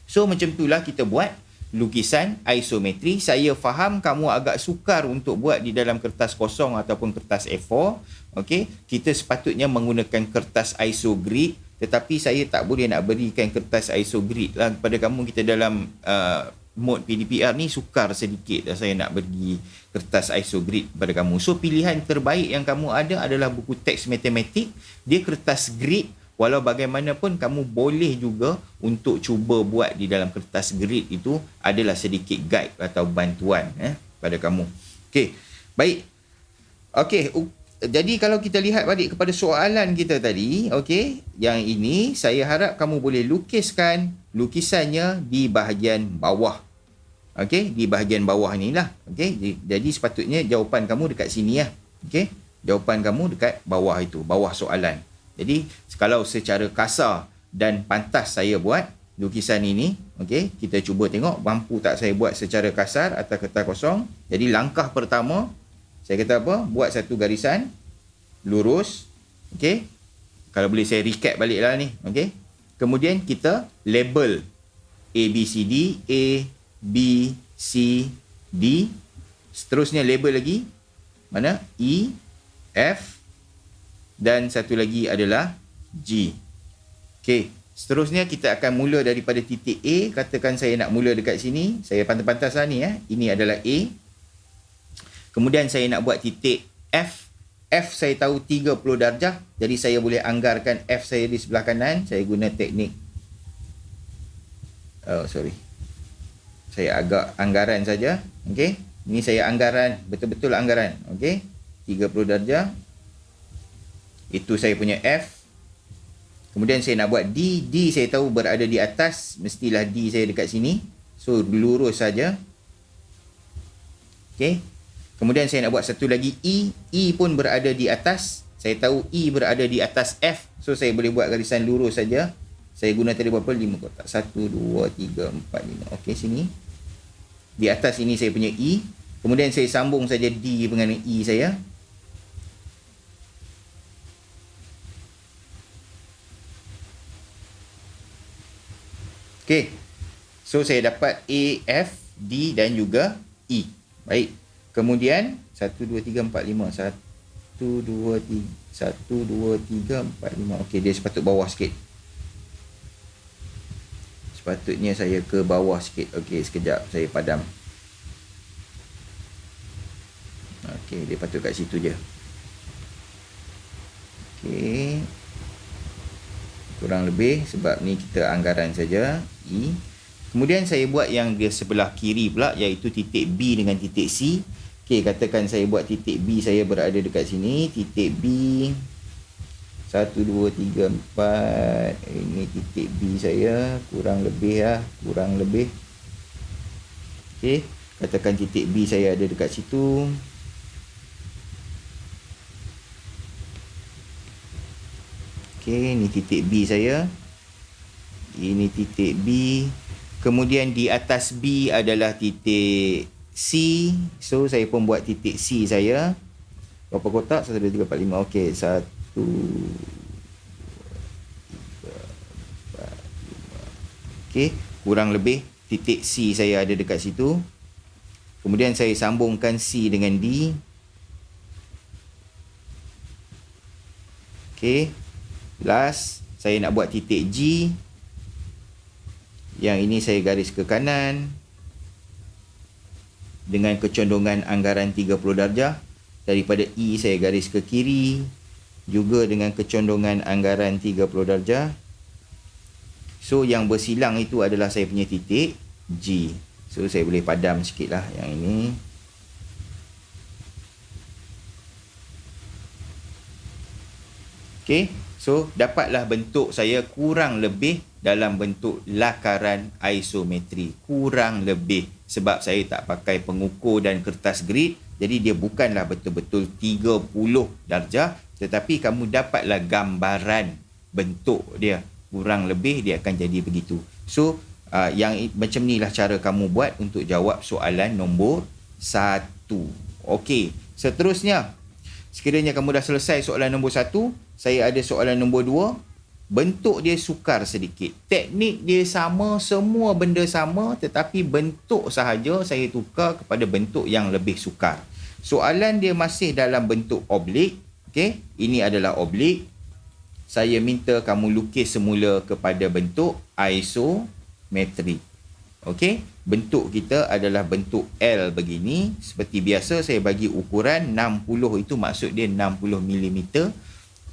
So, macam itulah kita buat lukisan isometri. Saya faham kamu agak sukar untuk buat di dalam kertas kosong ataupun kertas A4. Okey, kita sepatutnya menggunakan kertas isogrid, tetapi saya tak boleh nak berikan kertas isogrid lah kepada kamu. Kita dalam mode PDPR ni sukar sedikit saya nak bagi kertas isogrid kepada kamu. So, pilihan terbaik yang kamu ada adalah buku teks matematik. Dia kertas grid. Walau bagaimanapun, kamu boleh juga untuk cuba buat di dalam kertas grid itu adalah sedikit guide atau bantuan pada kamu. Okey, baik. Okey, jadi kalau kita lihat balik kepada soalan kita tadi, okey, yang ini saya harap kamu boleh lukiskan lukisannya di bahagian bawah. Okey, di bahagian bawah inilah. Okey, jadi sepatutnya jawapan kamu dekat sini ya. Okey, jawapan kamu dekat bawah itu, bawah soalan. Jadi, kalau secara kasar dan pantas saya buat lukisan ini, okey, kita cuba tengok mampu tak saya buat secara kasar atas kertas kosong. Jadi, langkah pertama, saya kata apa? Buat satu garisan lurus. Okey. Kalau boleh saya recap baliklah ni, okey. Kemudian kita label A, B, C, D, A, B, C, D. Seterusnya label lagi. Mana? E, F. Dan satu lagi adalah G. Okey, seterusnya kita akan mula daripada titik A. Katakan saya nak mula dekat sini. Saya pantas-pantas lah ni Ini adalah A. Kemudian saya nak buat titik F. F saya tahu 30 darjah. Jadi saya boleh anggarkan F saya di sebelah kanan. Saya guna teknik sorry. Saya agak anggaran saja. Okey. Ini saya anggaran, betul-betul anggaran. Okey. 30 darjah. Itu saya punya F. Kemudian saya nak buat D. D saya tahu berada di atas. Mestilah D saya dekat sini. So, lurus saja. Okey. Kemudian saya nak buat satu lagi E. E pun berada di atas. Saya tahu E berada di atas F. So, saya boleh buat garisan lurus saja. Saya guna tadi berapa? 5 kotak. 1, 2, 3, 4, 5. Okey, sini. Di atas ini saya punya E. Kemudian saya sambung saja D dengan E saya. Okey. So, saya dapat A, F, D dan juga E. Baik. Kemudian, 1, 2, 3, 4, 5. 1, 2, 3, 1, 2, 3, 4, 5. Okey, dia sepatut bawah sikit. Sepatutnya saya ke bawah sikit. Okey, sekejap. Saya padam. Okey, dia patut kat situ je. Okey. Kurang lebih sebab ni kita anggaran saja. E. Kemudian saya buat yang di sebelah kiri pula, iaitu titik B dengan titik C. Okey, katakan saya buat titik B saya berada dekat sini. Titik B. 1, 2, 3, 4. Ini titik B saya. Kurang lebih lah. Kurang lebih. Okey. Katakan titik B saya ada dekat situ. Okey, ini titik B saya. Ini titik B. Kemudian di atas B adalah titik C. So, saya pun buat titik C saya. Berapa kotak? 1, 2, 3, 4, 5. Okey, 1, 2, 3, 4, 5. Okey, kurang lebih titik C saya ada dekat situ. Kemudian saya sambungkan C dengan D. Okey. Last, saya nak buat titik G. Yang ini saya garis ke kanan. Dengan kecondongan anggaran 30 darjah. Daripada E saya garis ke kiri. Juga dengan kecondongan anggaran 30 darjah. So, yang bersilang itu adalah saya punya titik G. So, saya boleh padam sikit lah yang ini. Okey. So, dapatlah bentuk saya kurang lebih dalam bentuk lakaran isometri. Kurang lebih. Sebab saya tak pakai pengukur dan kertas grid. Jadi, dia bukanlah betul-betul 30 darjah. Tetapi, kamu dapatlah gambaran bentuk dia. Kurang lebih, dia akan jadi begitu. So, yang macam inilah cara kamu buat untuk jawab soalan nombor 1. Okey. Seterusnya, sekiranya kamu dah selesai soalan nombor 1, saya ada soalan nombor 2. Bentuk dia sukar sedikit. Teknik dia sama, semua benda sama, tetapi bentuk sahaja saya tukar kepada bentuk yang lebih sukar. Soalan dia masih dalam bentuk oblik. Okey, ini adalah oblik. Saya minta kamu lukis semula kepada bentuk isometri. Okey, bentuk kita adalah bentuk L begini. Seperti biasa saya bagi ukuran 60, itu maksud dia 60 mm.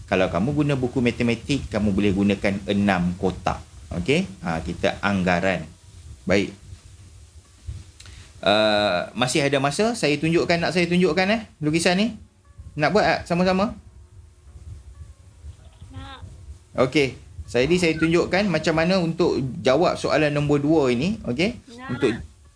Kalau kamu guna buku matematik, kamu boleh gunakan 6 kotak. Okey, kita anggaran. Baik. Masih ada masa saya tunjukkan, nak saya tunjukkan lukisan ni? Nak buat tak sama-sama? Nak. Okey. Saya tunjukkan macam mana untuk jawab soalan nombor 2 ini. Okey.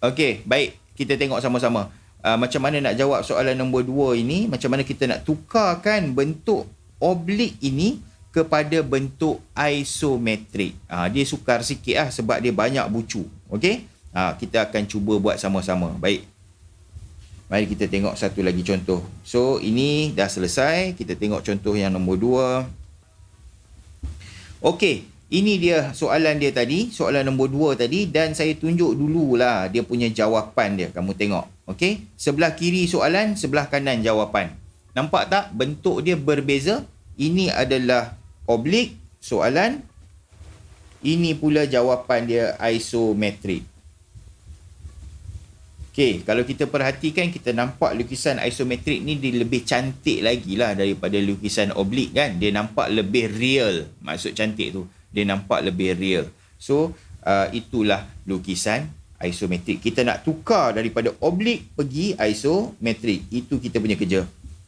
Okey, baik. Kita tengok sama-sama. Macam mana nak jawab soalan nombor 2 ini, macam mana kita nak tukarkan bentuk oblik ini kepada bentuk isometrik. Dia sukar sikit sebab dia banyak bucu. Okey. Kita akan cuba buat sama-sama. Baik. Mari kita tengok satu lagi contoh. So, ini dah selesai. Kita tengok contoh yang nombor 2. Okey. Ini dia soalan dia tadi. Soalan nombor 2 tadi. Dan saya tunjuk dululah dia punya jawapan dia. Kamu tengok. Okey. Sebelah kiri soalan, sebelah kanan jawapan. Nampak tak? Bentuk dia berbeza. Ini adalah oblik soalan. Ini pula jawapan dia isometrik. Okey, kalau kita perhatikan, kita nampak lukisan isometrik ni dia lebih cantik lagi lah daripada lukisan oblik kan. Dia nampak lebih real. Maksud cantik tu, dia nampak lebih real. So, itulah lukisan isometrik. Kita nak tukar daripada oblik pergi isometrik. Itu kita punya kerja.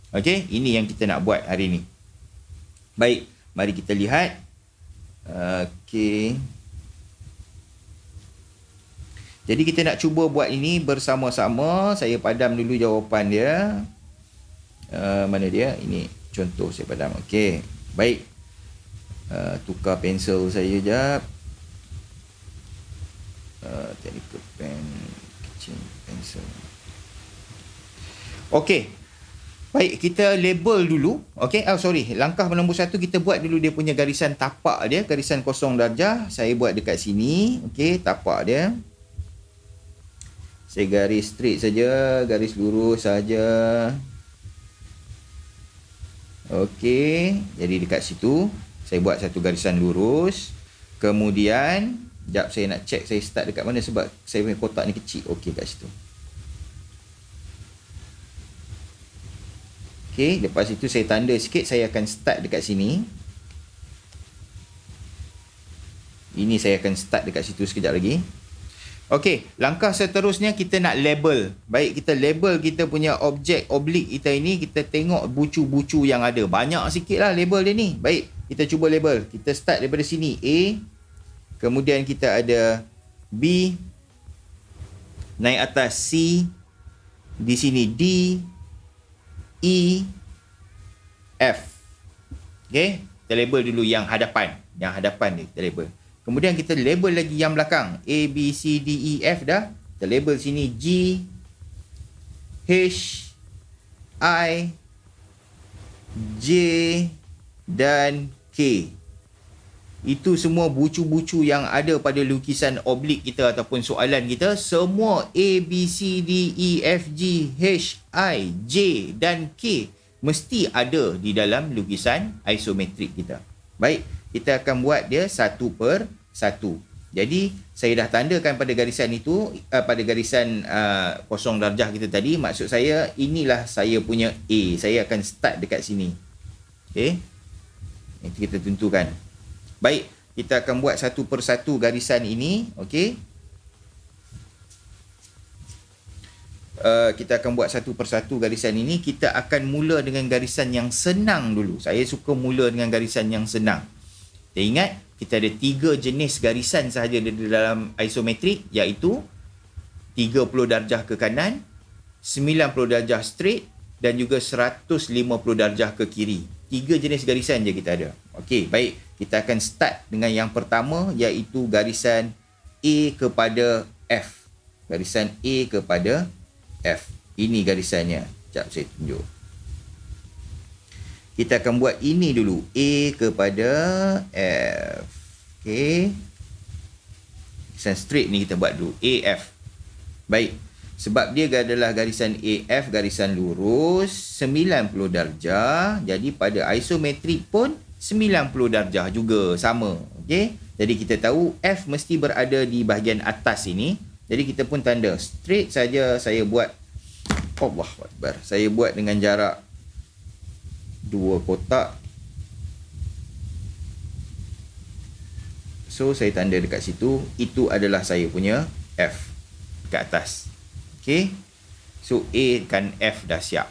Okey, ini yang kita nak buat hari ni. Baik, mari kita lihat. Okey. Jadi kita nak cuba buat ini bersama-sama. Saya padam dulu jawapan dia. Mana dia? Ini contoh saya padam. Okey. Baik. Tukar pensel saya jap. Technical pen, kecil pensel. Okey. Baik, kita label dulu. Okey, sorry. Langkah nombor 1 kita buat dulu dia punya garisan tapak dia, garisan kosong darjah. Saya buat dekat sini. Okey, tapak dia. Saya garis straight saja, garis lurus saja. Okey, jadi dekat situ saya buat satu garisan lurus. Kemudian, sekejap saya nak check saya start dekat mana sebab saya punya kotak ni kecil. Okey, kat situ. Okey, lepas itu saya tanda sikit, saya akan start dekat sini. Ini saya akan start dekat situ sekejap lagi. Okey, langkah seterusnya kita nak label. Baik, kita label kita punya objek oblik kita ini. Kita tengok bucu-bucu yang ada. Banyak sikit lah label dia ni. Baik, kita cuba label. Kita start daripada sini A. Kemudian kita ada B. Naik atas C. Di sini D. E, F. Okay, kita label dulu yang hadapan. Yang hadapan ni kita label. Kemudian kita label lagi yang belakang. A, B, C, D, E, F dah. Kita label sini G, H, I, J dan K. Itu semua bucu-bucu yang ada pada lukisan oblik kita ataupun soalan kita. Semua A, B, C, D, E, F, G, H, I, J dan K mesti ada di dalam lukisan isometrik kita. Baik, kita akan buat dia satu per satu. Jadi, saya dah tandakan pada garisan itu, pada garisan kosong darjah kita tadi. Maksud saya, inilah saya punya A. Saya akan start dekat sini. Okay. Itu kita tentukan. Baik, kita akan buat satu per satu garisan ini. Okey. Kita akan buat satu per satu garisan ini. Kita akan mula dengan garisan yang senang dulu. Saya suka mula dengan garisan yang senang. Kita ingat, kita ada 3 jenis garisan sahaja di dalam isometrik, iaitu 30 darjah ke kanan, 90 darjah straight dan juga 150 darjah ke kiri. 3 jenis garisan je kita ada. Okey, baik. Kita akan start dengan yang pertama, iaitu garisan A kepada F. Garisan A kepada F. Ini garisannya. Sekejap saya tunjuk. Kita akan buat ini dulu. A kepada F. Okey. Garisan straight ni kita buat dulu. A, F. Baik. Sebab dia adalah garisan AF, garisan lurus, 90 darjah. Jadi pada isometrik pun 90 darjah juga, sama. Okey. Jadi kita tahu F mesti berada di bahagian atas ini. Jadi kita pun tanda straight saja. Saya buat Allahu Akbar. Saya buat dengan jarak 2 kotak. So saya tanda dekat situ. Itu adalah saya punya F dekat atas. Okey. So A kan F dah siap.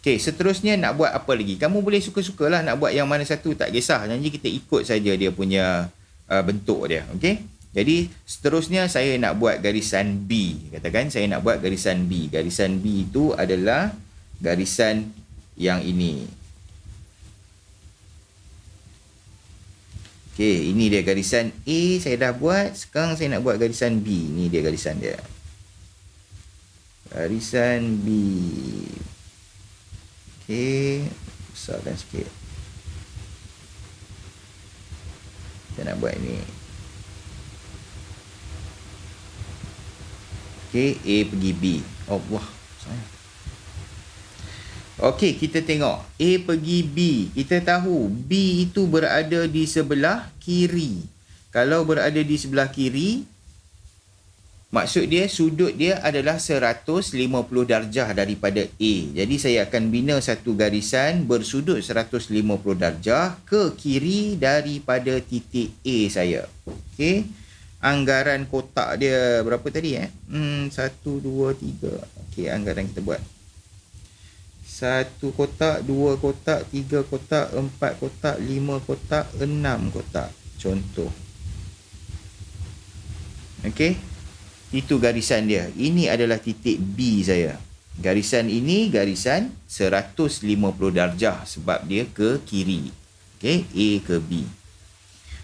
Okey, seterusnya nak buat apa lagi? Kamu boleh suka-sukalah nak buat yang mana satu, tak kisah. Nanti kita ikut saja dia punya bentuk dia. Okey. Jadi seterusnya saya nak buat garisan B. Katakan saya nak buat garisan B. Garisan B itu adalah garisan yang ini. Okey, ini dia garisan A saya dah buat. Sekarang saya nak buat garisan B. Ini dia garisan dia. Garisan B. Okey, besarkan sikit. Kita nak buat ini. Okey, A pergi B. Allah, sayang. Okey, kita tengok. A pergi B. Kita tahu B itu berada di sebelah kiri. Kalau berada di sebelah kiri, maksud dia sudut dia adalah 150 darjah daripada A. Jadi saya akan bina satu garisan bersudut 150 darjah ke kiri daripada titik A saya. Okey. anggaran kotak dia berapa tadi 1, 2, 3. Okey, anggaran kita buat 1 kotak, 2 kotak, 3 kotak, 4 kotak, 5 kotak, 6 kotak. Contoh. Okey. Itu garisan dia. Ini adalah titik B saya. Garisan ini garisan 150 darjah sebab dia ke kiri. Okey, A ke B.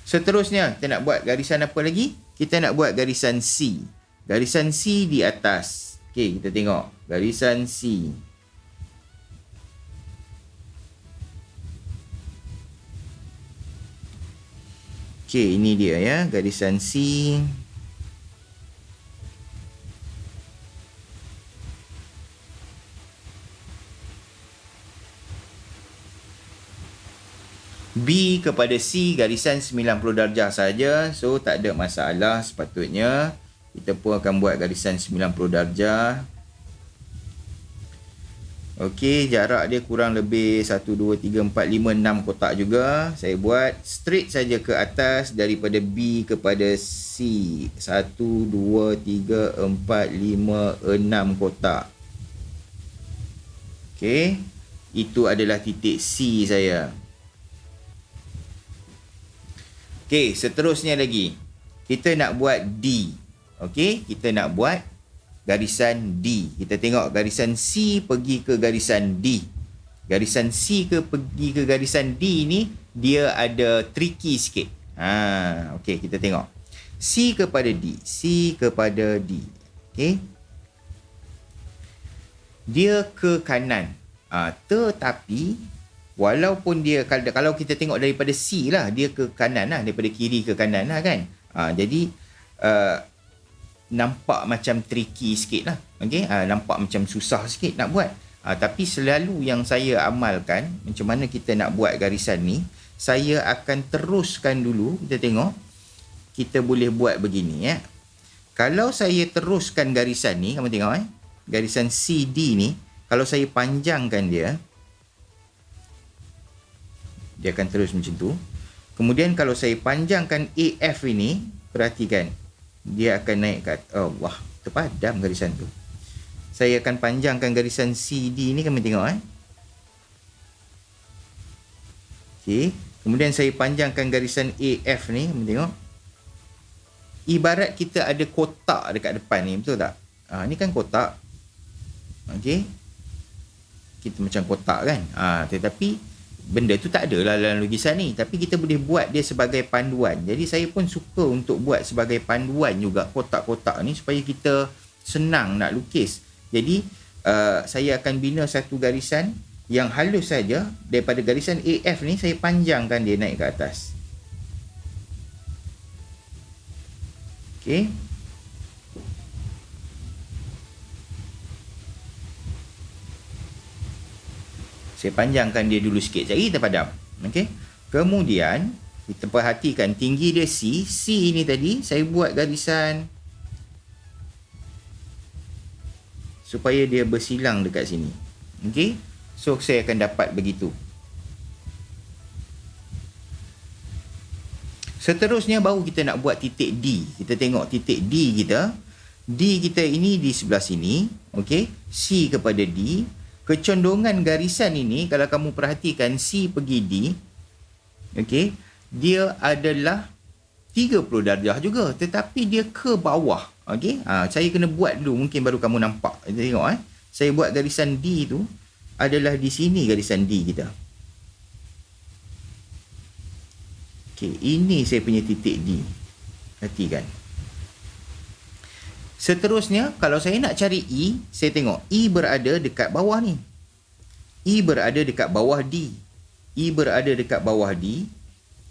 Seterusnya, kita nak buat garisan apa lagi? Kita nak buat garisan C. Garisan C di atas. Okey, kita tengok. Garisan C. Okey, ini dia ya, garisan C. B kepada C garisan 90 darjah saja. So tak ada masalah sepatutnya. Kita pun akan buat garisan 90 darjah. Okey, jarak dia kurang lebih 1, 2, 3, 4, 5, 6 kotak juga. Saya buat straight saja ke atas daripada B kepada C. 1, 2, 3, 4, 5, 6 kotak. Okey, itu adalah titik C saya. Okey, seterusnya lagi. Kita nak buat D. Okey, kita nak buat garisan D. Kita tengok garisan C pergi ke garisan D. Garisan C pergi ke garisan D ni, dia ada tricky sikit. Okey, kita tengok. C kepada D. C kepada D. Okey. Dia ke kanan. Tetapi walaupun dia, kalau kita tengok daripada C lah, dia ke kanan lah, daripada kiri ke kanan lah kan. Jadi nampak macam tricky sikit lah. Okay? Nampak macam susah sikit nak buat. Tapi selalu yang saya amalkan, macam mana kita nak buat garisan ni, saya akan teruskan dulu. Kita tengok, kita boleh buat begini ya. Kalau saya teruskan garisan ni, kamu tengok garisan CD ni, kalau saya panjangkan dia, dia akan terus macam tu. Kemudian kalau saya panjangkan AF ini, perhatikan, dia akan naik ke atas. Oh, wah, terpadam garisan tu. Saya akan panjangkan garisan CD ni, kamu tengok Okey. Kemudian saya panjangkan garisan AF ni, kamu tengok. Ibarat kita ada kotak dekat depan ni, betul tak? Ni kan kotak. Okey. Kita macam kotak kan. Tetapi benda tu tak ada lah dalam lukisan ni, tapi kita boleh buat dia sebagai panduan. Jadi saya pun suka untuk buat sebagai panduan juga kotak-kotak ni, supaya kita senang nak lukis. Jadi saya akan bina satu garisan yang halus saja. Daripada garisan AF ni, saya panjangkan dia naik ke atas. Okey. Saya panjangkan dia dulu sikit. Jadi kita padam. Okey. Kemudian kita perhatikan tinggi dia C. C ni tadi saya buat garisan supaya dia bersilang dekat sini. Okey. So saya akan dapat begitu. Seterusnya baru kita nak buat titik D. Kita tengok titik D kita. D kita ini di sebelah sini. Okey. C kepada D. Kecondongan garisan ini, kalau kamu perhatikan C pergi D, okey, dia adalah 30 darjah juga, tetapi dia ke bawah. Okey, saya kena buat dulu, mungkin baru kamu nampak. Kita tengok saya buat garisan D tu adalah di sini, garisan D kita. Okey, ini saya punya titik D. Perhatikan. Seterusnya, kalau saya nak cari E, saya tengok E berada dekat bawah ni. E berada dekat bawah D. E berada dekat bawah D,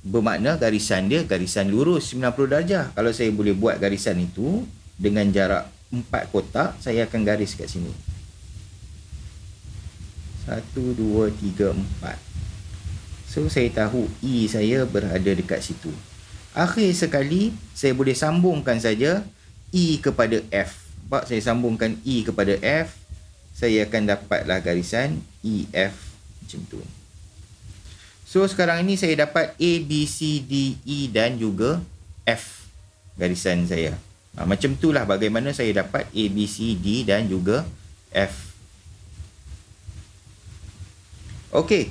bermakna garisan dia garisan lurus 90 darjah. Kalau saya boleh buat garisan itu dengan jarak 4 kotak, saya akan garis kat sini. 1, 2, 3, 4. So, saya tahu E saya berada dekat situ. Akhir sekali, saya boleh sambungkan saja E kepada F. Sebab saya sambungkan E kepada F, saya akan dapatlah garisan EF macam tu. So sekarang ini saya dapat A, B, C, D, E dan juga F. garisan saya. Macam itulah bagaimana saya dapat A, B, C, D dan juga F. Okey.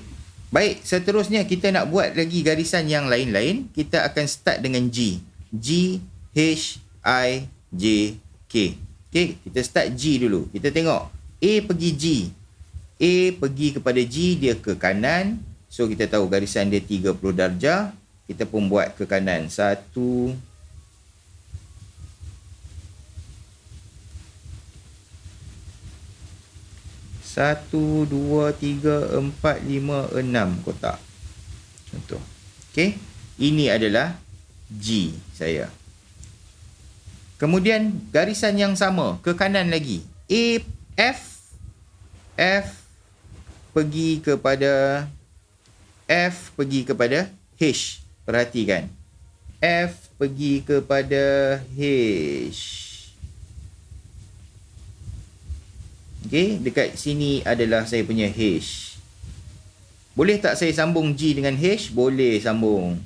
Baik, seterusnya kita nak buat lagi garisan yang lain-lain. Kita akan start dengan G. G, H, I, J, K. Okey, kita start G dulu. Kita tengok A pergi G. A pergi kepada G, dia ke kanan. So kita tahu garisan dia 30 darjah. Kita pun buat ke kanan. 1, 2, 3, 4, 5, 6 kotak. Contoh. Okey. Ini adalah G saya. Kemudian garisan yang sama ke kanan lagi. A, F pergi kepada H. Perhatikan. F pergi kepada H. Okey, dekat sini adalah saya punya H. Boleh tak saya sambung G dengan H? Boleh sambung.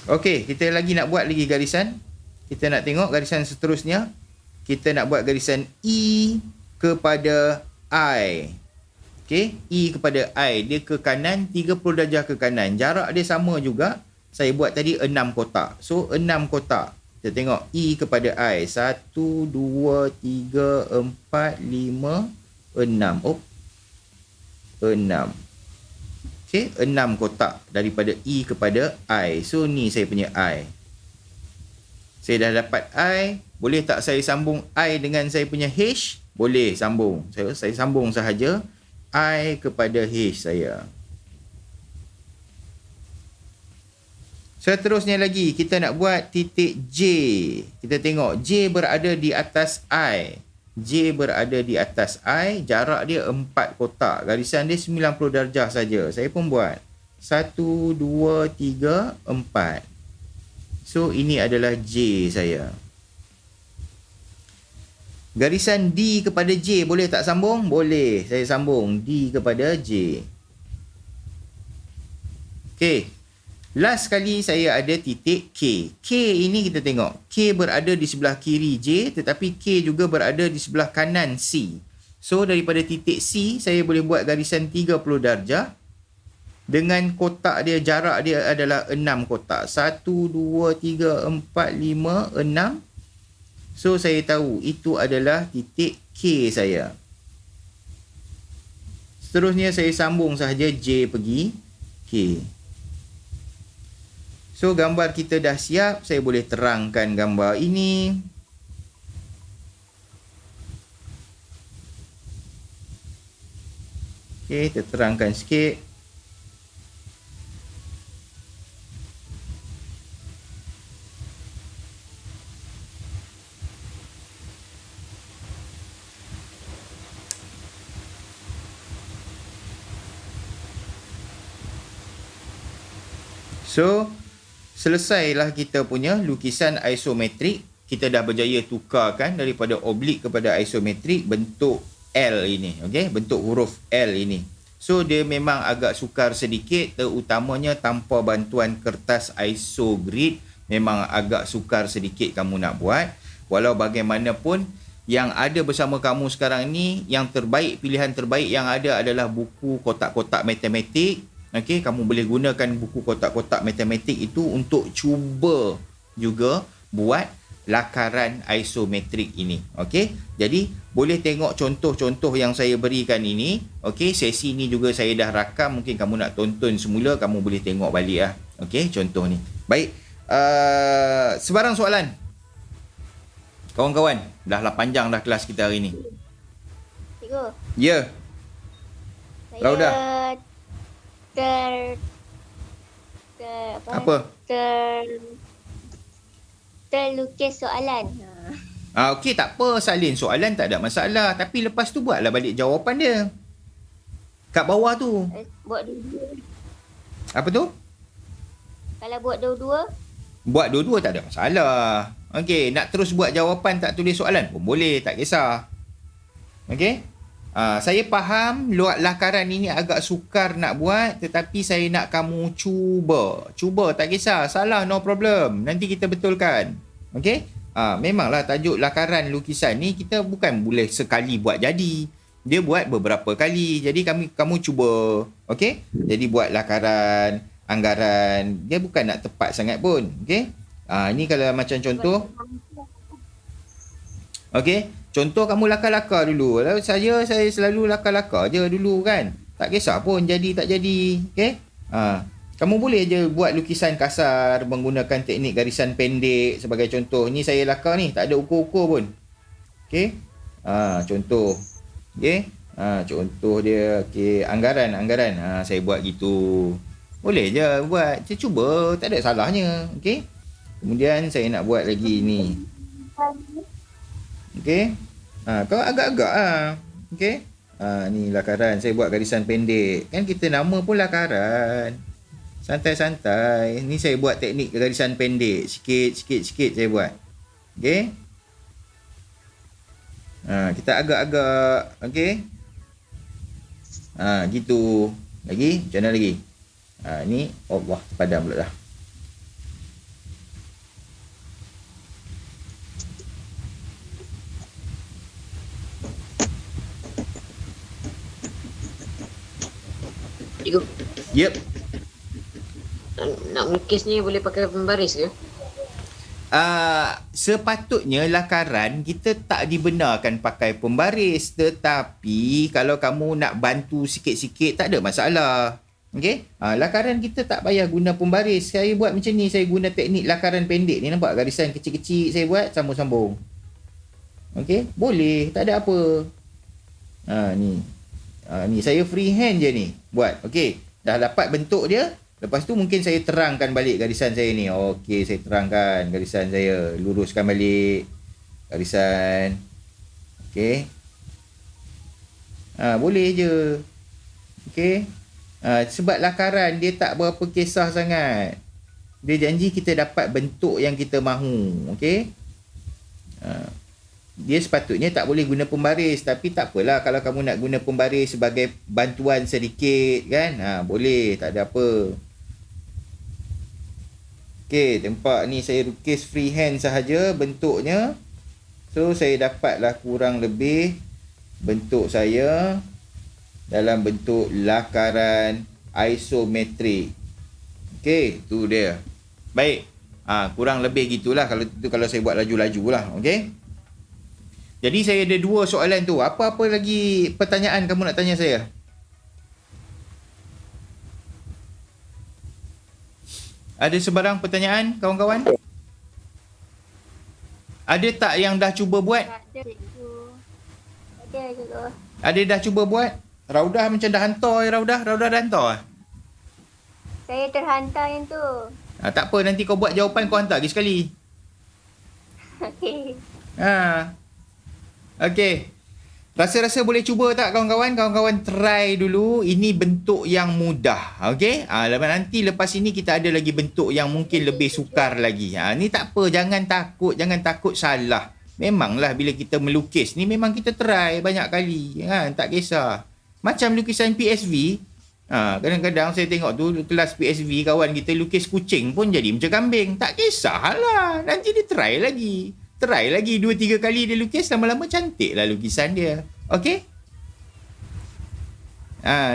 Okey, kita lagi nak buat lagi garisan. Kita nak tengok garisan seterusnya. Kita nak buat garisan E kepada I. Okey, E kepada I. Dia ke kanan, 30 darjah ke kanan. Jarak dia sama juga. Saya buat tadi 6 kotak. So, 6 kotak. Kita tengok E kepada I. 1, 2, 3, 4, 5, 6. Oh, 6. Okey, 6 kotak daripada E kepada I. So, ni saya punya I. Saya dah dapat I. Boleh tak saya sambung I dengan saya punya H? Boleh sambung. Saya sambung sahaja. I kepada H saya. Seterusnya lagi, kita nak buat titik J. Kita tengok, J berada di atas I. J berada di atas I. Jarak dia 4 kotak. Garisan dia 90 darjah saja. Saya pun buat. 1, 2, 3, 4. So, ini adalah J saya. Garisan D kepada J boleh tak sambung? Boleh. Saya sambung D kepada J. Okey. Last kali saya ada titik K. K ini kita tengok. K berada di sebelah kiri J, tetapi K juga berada di sebelah kanan C. So, daripada titik C, saya boleh buat garisan 30 darjah. Dengan kotak dia, jarak dia adalah 6 kotak. 1, 2, 3, 4, 5, 6. So, saya tahu itu adalah titik K saya. Seterusnya, saya sambung sahaja J pergi K. So, gambar kita dah siap. Saya boleh terangkan gambar ini. Okey, kita terangkan sikit. So, selesailah kita punya lukisan isometrik. Kita dah berjaya tukarkan daripada oblik kepada isometrik bentuk L ini. Okay? Bentuk huruf L ini. So, dia memang agak sukar sedikit. Terutamanya tanpa bantuan kertas isogrid. Memang agak sukar sedikit kamu nak buat. Walau bagaimanapun, yang ada bersama kamu sekarang ni, yang terbaik, pilihan terbaik yang ada adalah buku kotak-kotak matematik. Okey, kamu boleh gunakan buku kotak-kotak matematik itu untuk cuba juga buat lakaran isometrik ini. Okey, jadi boleh tengok contoh-contoh yang saya berikan ini. Okey, sesi ni juga saya dah rakam. Mungkin kamu nak tonton semula, kamu boleh tengok balik lah. Okey, contoh ni. Baik, sebarang soalan? Kawan-kawan, dah lah panjang dah kelas kita hari ni. Cikgu. Ya. Rauda. Terlukis soalan. Okey, tak apa. Salin soalan tak ada masalah. Tapi lepas tu buatlah balik jawapan dia. Kat bawah tu. Buat dua-dua. Apa tu? Kalau buat dua-dua? Buat dua-dua tak ada masalah. Okey, nak terus buat jawapan tak tulis soalan pun boleh. Tak kisah. Okey? Saya faham lakaran ini agak sukar nak buat, tetapi saya nak kamu cuba. Cuba, tak kisah. Salah, no problem. Nanti kita betulkan. Okey? Memanglah tajuk lakaran lukisan ni kita bukan boleh sekali buat jadi. Dia buat beberapa kali. Jadi kamu cuba. Okey? Jadi buat lakaran, anggaran. Dia bukan nak tepat sangat pun. Okey? Ini kalau macam contoh. Okey? Contoh kamu laka-laka dulu. Saya selalu laka-laka je dulu kan. Tak kisah pun jadi tak jadi. Okey? Kamu boleh je buat lukisan kasar menggunakan teknik garisan pendek sebagai contoh. Ni saya laka ni, tak ada ukur-ukur pun. Okey? Contoh. Okey? Contoh dia, okey, anggaran. Saya buat gitu. Boleh je buat. Saya cuba, tak ada salahnya. Okey? Kemudian saya nak buat lagi ni. Okey? Kau agak-agak Okey? Ni lakaran. Saya buat garisan pendek. Kan kita nama pun lakaran. Santai-santai. Ni saya buat teknik garisan pendek. Sikit saya buat. Okey? Kita agak-agak. Okey? Gitu. Lagi? Macam mana lagi? Ni. Allah, padam pula dah. Cikgu. Yep. Nak melukis ni boleh pakai pembaris ke? Sepatutnya lakaran kita tak dibenarkan pakai pembaris, tetapi kalau kamu nak bantu sikit-sikit tak ada masalah. Okey? Lakaran kita tak payah guna pembaris. Saya buat macam ni, saya guna teknik lakaran pendek ni, nampak garisan kecil-kecil saya buat sambung-sambung. Okey? Boleh, tak ada apa. Ni. Ni saya freehand je ni buat. Okey, dah dapat bentuk dia. Lepas tu mungkin saya terangkan balik garisan saya ni. Okey, saya terangkan garisan saya, luruskan balik garisan. Okey. Boleh je. Okey. Sebab lakaran dia tak berapa kisah sangat. Dia janji kita dapat bentuk yang kita mahu. Okey. Dia sepatutnya tak boleh guna pembaris, tapi tak apalah kalau kamu nak guna pembaris sebagai bantuan sedikit kan. Boleh, tak ada apa. Okey, tempat ni saya lukis freehand sahaja bentuknya. So saya dapatlah kurang lebih bentuk saya dalam bentuk lakaran isometrik. Okey, tu dia. Baik. Kurang lebih gitulah kalau saya buat laju-laju lah. Okey. Jadi saya ada 2 soalan tu. Apa-apa lagi pertanyaan kamu nak tanya saya? Ada sebarang pertanyaan kawan-kawan? Ada tak yang dah cuba buat? Ada, cikgu. Ada, cikgu. Ada dah cuba buat? Raudah macam dah hantar Raudah dah hantar. Saya terhantar yang tu. Tak apa, nanti kau buat jawapan kau hantar lagi sekali. Okey. Okey. Rasa-rasa boleh cuba tak kawan-kawan? Kawan-kawan try dulu. Ini bentuk yang mudah. Okey? Lepas ini kita ada lagi bentuk yang mungkin lebih sukar lagi. Ni tak apa. Jangan takut salah. Memanglah bila kita melukis ni memang kita try banyak kali. Tak kisah. Macam lukisan PSV. Kadang-kadang saya tengok tu kelas PSV kawan kita lukis kucing pun jadi macam kambing. Tak kisahlah. Nanti dia try lagi. 2-3 kali dia lukis, lama-lama cantiklah lukisan dia. Okey?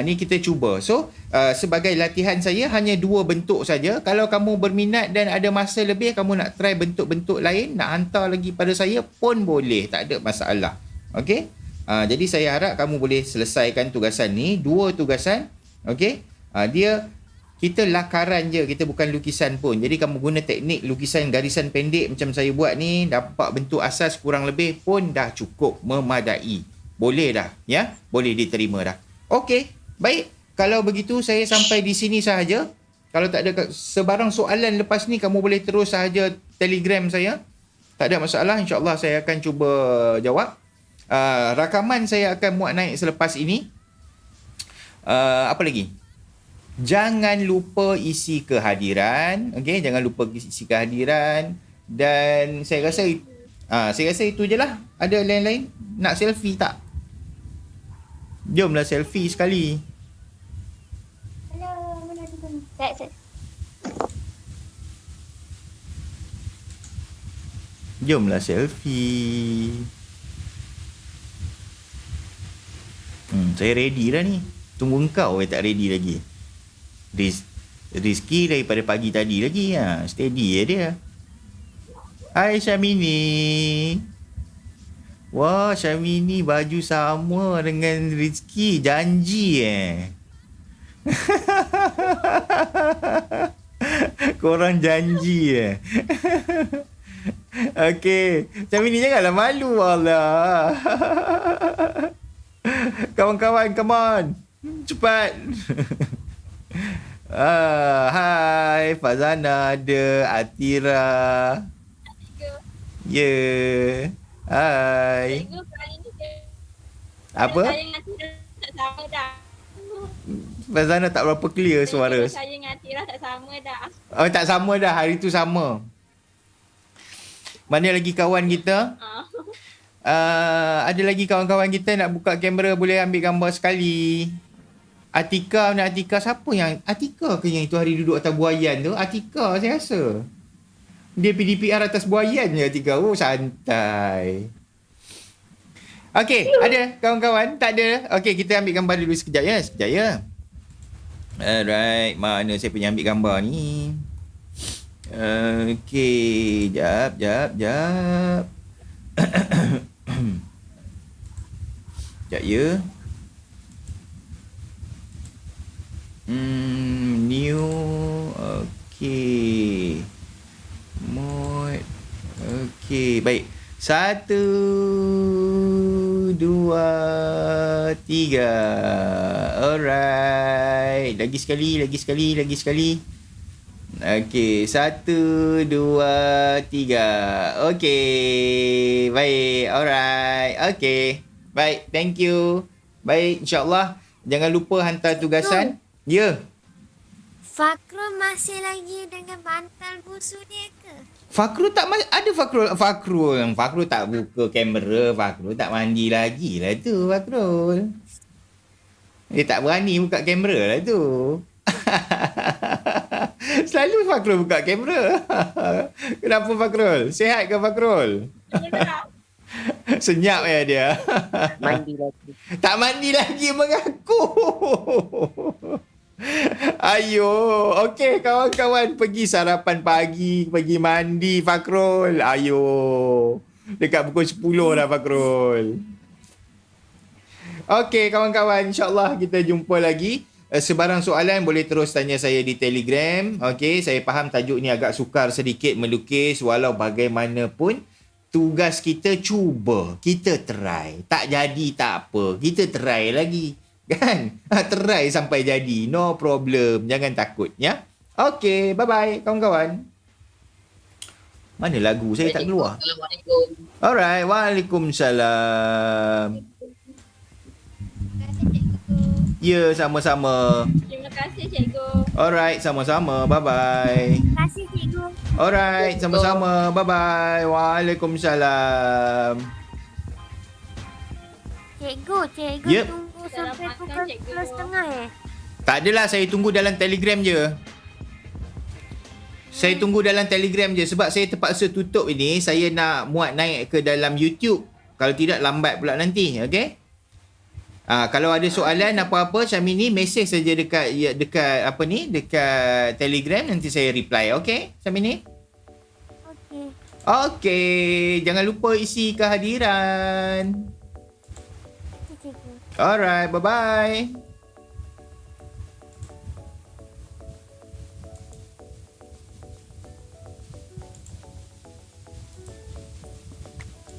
Ni kita cuba. So, sebagai latihan saya hanya 2 bentuk saja. Kalau kamu berminat dan ada masa lebih, kamu nak try bentuk-bentuk lain, nak hantar lagi pada saya pun boleh. Tak ada masalah. Okey? Jadi saya harap kamu boleh selesaikan tugasan ni. 2 tugasan. Okey? Kita lakaran je, kita bukan lukisan pun. Jadi kamu guna teknik lukisan garisan pendek macam saya buat ni, dapat bentuk asas kurang lebih pun dah cukup memadai. Boleh dah, ya? Boleh diterima dah. Okey, baik. Kalau begitu saya sampai di sini sahaja. Kalau tak ada sebarang soalan lepas ni, kamu boleh terus sahaja Telegram saya. Tak ada masalah, insya-Allah saya akan cuba jawab. Rakaman saya akan muat naik selepas ini. Apa lagi? Jangan lupa isi kehadiran. Okey, jangan lupa isi kehadiran. Dan saya rasa itu je lah. Ada lain-lain? Nak selfie tak? Jomlah selfie sekali. Hello, mana tu kan? Set. Jomlah selfie. Saya ready dah ni. Tunggu engkau yang tak ready lagi. Rizky daripada pagi tadi lagi. Steady ya dia. Hai Syamini. Wah, Syamini baju sama dengan Rizky. Janji Korang janji Okey. Syamini janganlah malu Allah. Kawan-kawan, come on. Cepat. Hai, Fazana ada, Atira. Ya. Yeah. Hai. Cikgu kali ni Apa? saya dengan Atira tak sama dah. Fazana tak berapa clear suara. Saya dengan Atira tak sama dah. Oh, tak sama dah. Hari tu sama. Mana lagi kawan kita? Ada lagi kawan-kawan kita nak buka kamera, boleh ambil gambar sekali. Atika, mana Atika? Siapa yang Atika ke yang itu hari duduk atas buayan tu? Atika saya rasa. Dia PDPR atas buayan je Atika. Oh, santai. Okey, ada kawan-kawan? Tak ada? Okey, kita ambil gambar dulu sekejap ya. Sekejap ya. Alright, mana saya punya ambil gambar ni? Okey, jap. Sekejap ya. New. Okey. Mode. Okey, baik. 1, 2, 3. Alright. Lagi sekali. Okey, 1, 2, 3. Okey. Baik. Alright. Okey. Baik, thank you. Baik, insya-Allah jangan lupa hantar tugasan. Ya. Fakrul masih lagi dengan bantal busuk dia ke? Fakrul tak ada Fakrul tak buka kamera, Fakrul tak mandi lagi lah tu Fakrul. Dia tak berani buka kamera lah tu. Selalu Fakrul buka kamera. Kenapa Fakrul? Sihat ke Fakrul? Senyap ya dia. Mandi lagi. Tak mandi lagi mengaku. Ayo. Okey kawan-kawan, pergi sarapan pagi, pergi mandi Fakrul. Ayo. Dekat pukul 10 dah Fakrul. Okey kawan-kawan, insya-Allah kita jumpa lagi. Sebarang soalan boleh terus tanya saya di Telegram. Okey, saya faham tajuk ni agak sukar sedikit melukis, walau bagaimanapun tugas kita cuba, kita try. Tak jadi tak apa, kita try lagi. Kan? Try sampai jadi. No problem. Jangan takut ya. Okey, bye-bye kawan-kawan. Mana lagu? Saya tak keluar. Assalamualaikum. Alright, waalaikumsalam. Terima kasih cikgu. Ya, sama-sama. Terima kasih cikgu. Alright, sama-sama. Bye-bye. Terima kasih cikgu. Alright, sama-sama. Bye-bye. Waalaikumsalam. Cikgu Yep. tunggu Dalam sampai makan, pukul cikgu. 10.30 Tak adalah, saya tunggu dalam Telegram je. Saya tunggu dalam Telegram je sebab saya terpaksa tutup ini. Saya nak muat naik ke dalam YouTube. Kalau tidak lambat pula nanti, okey? Kalau ada soalan apa-apa Syamini mesej saja dekat apa ni, dekat Telegram, nanti saya reply, okey Syamini? Okey. Okey, jangan lupa isi kehadiran. Okey cikgu. Alright, bye-bye.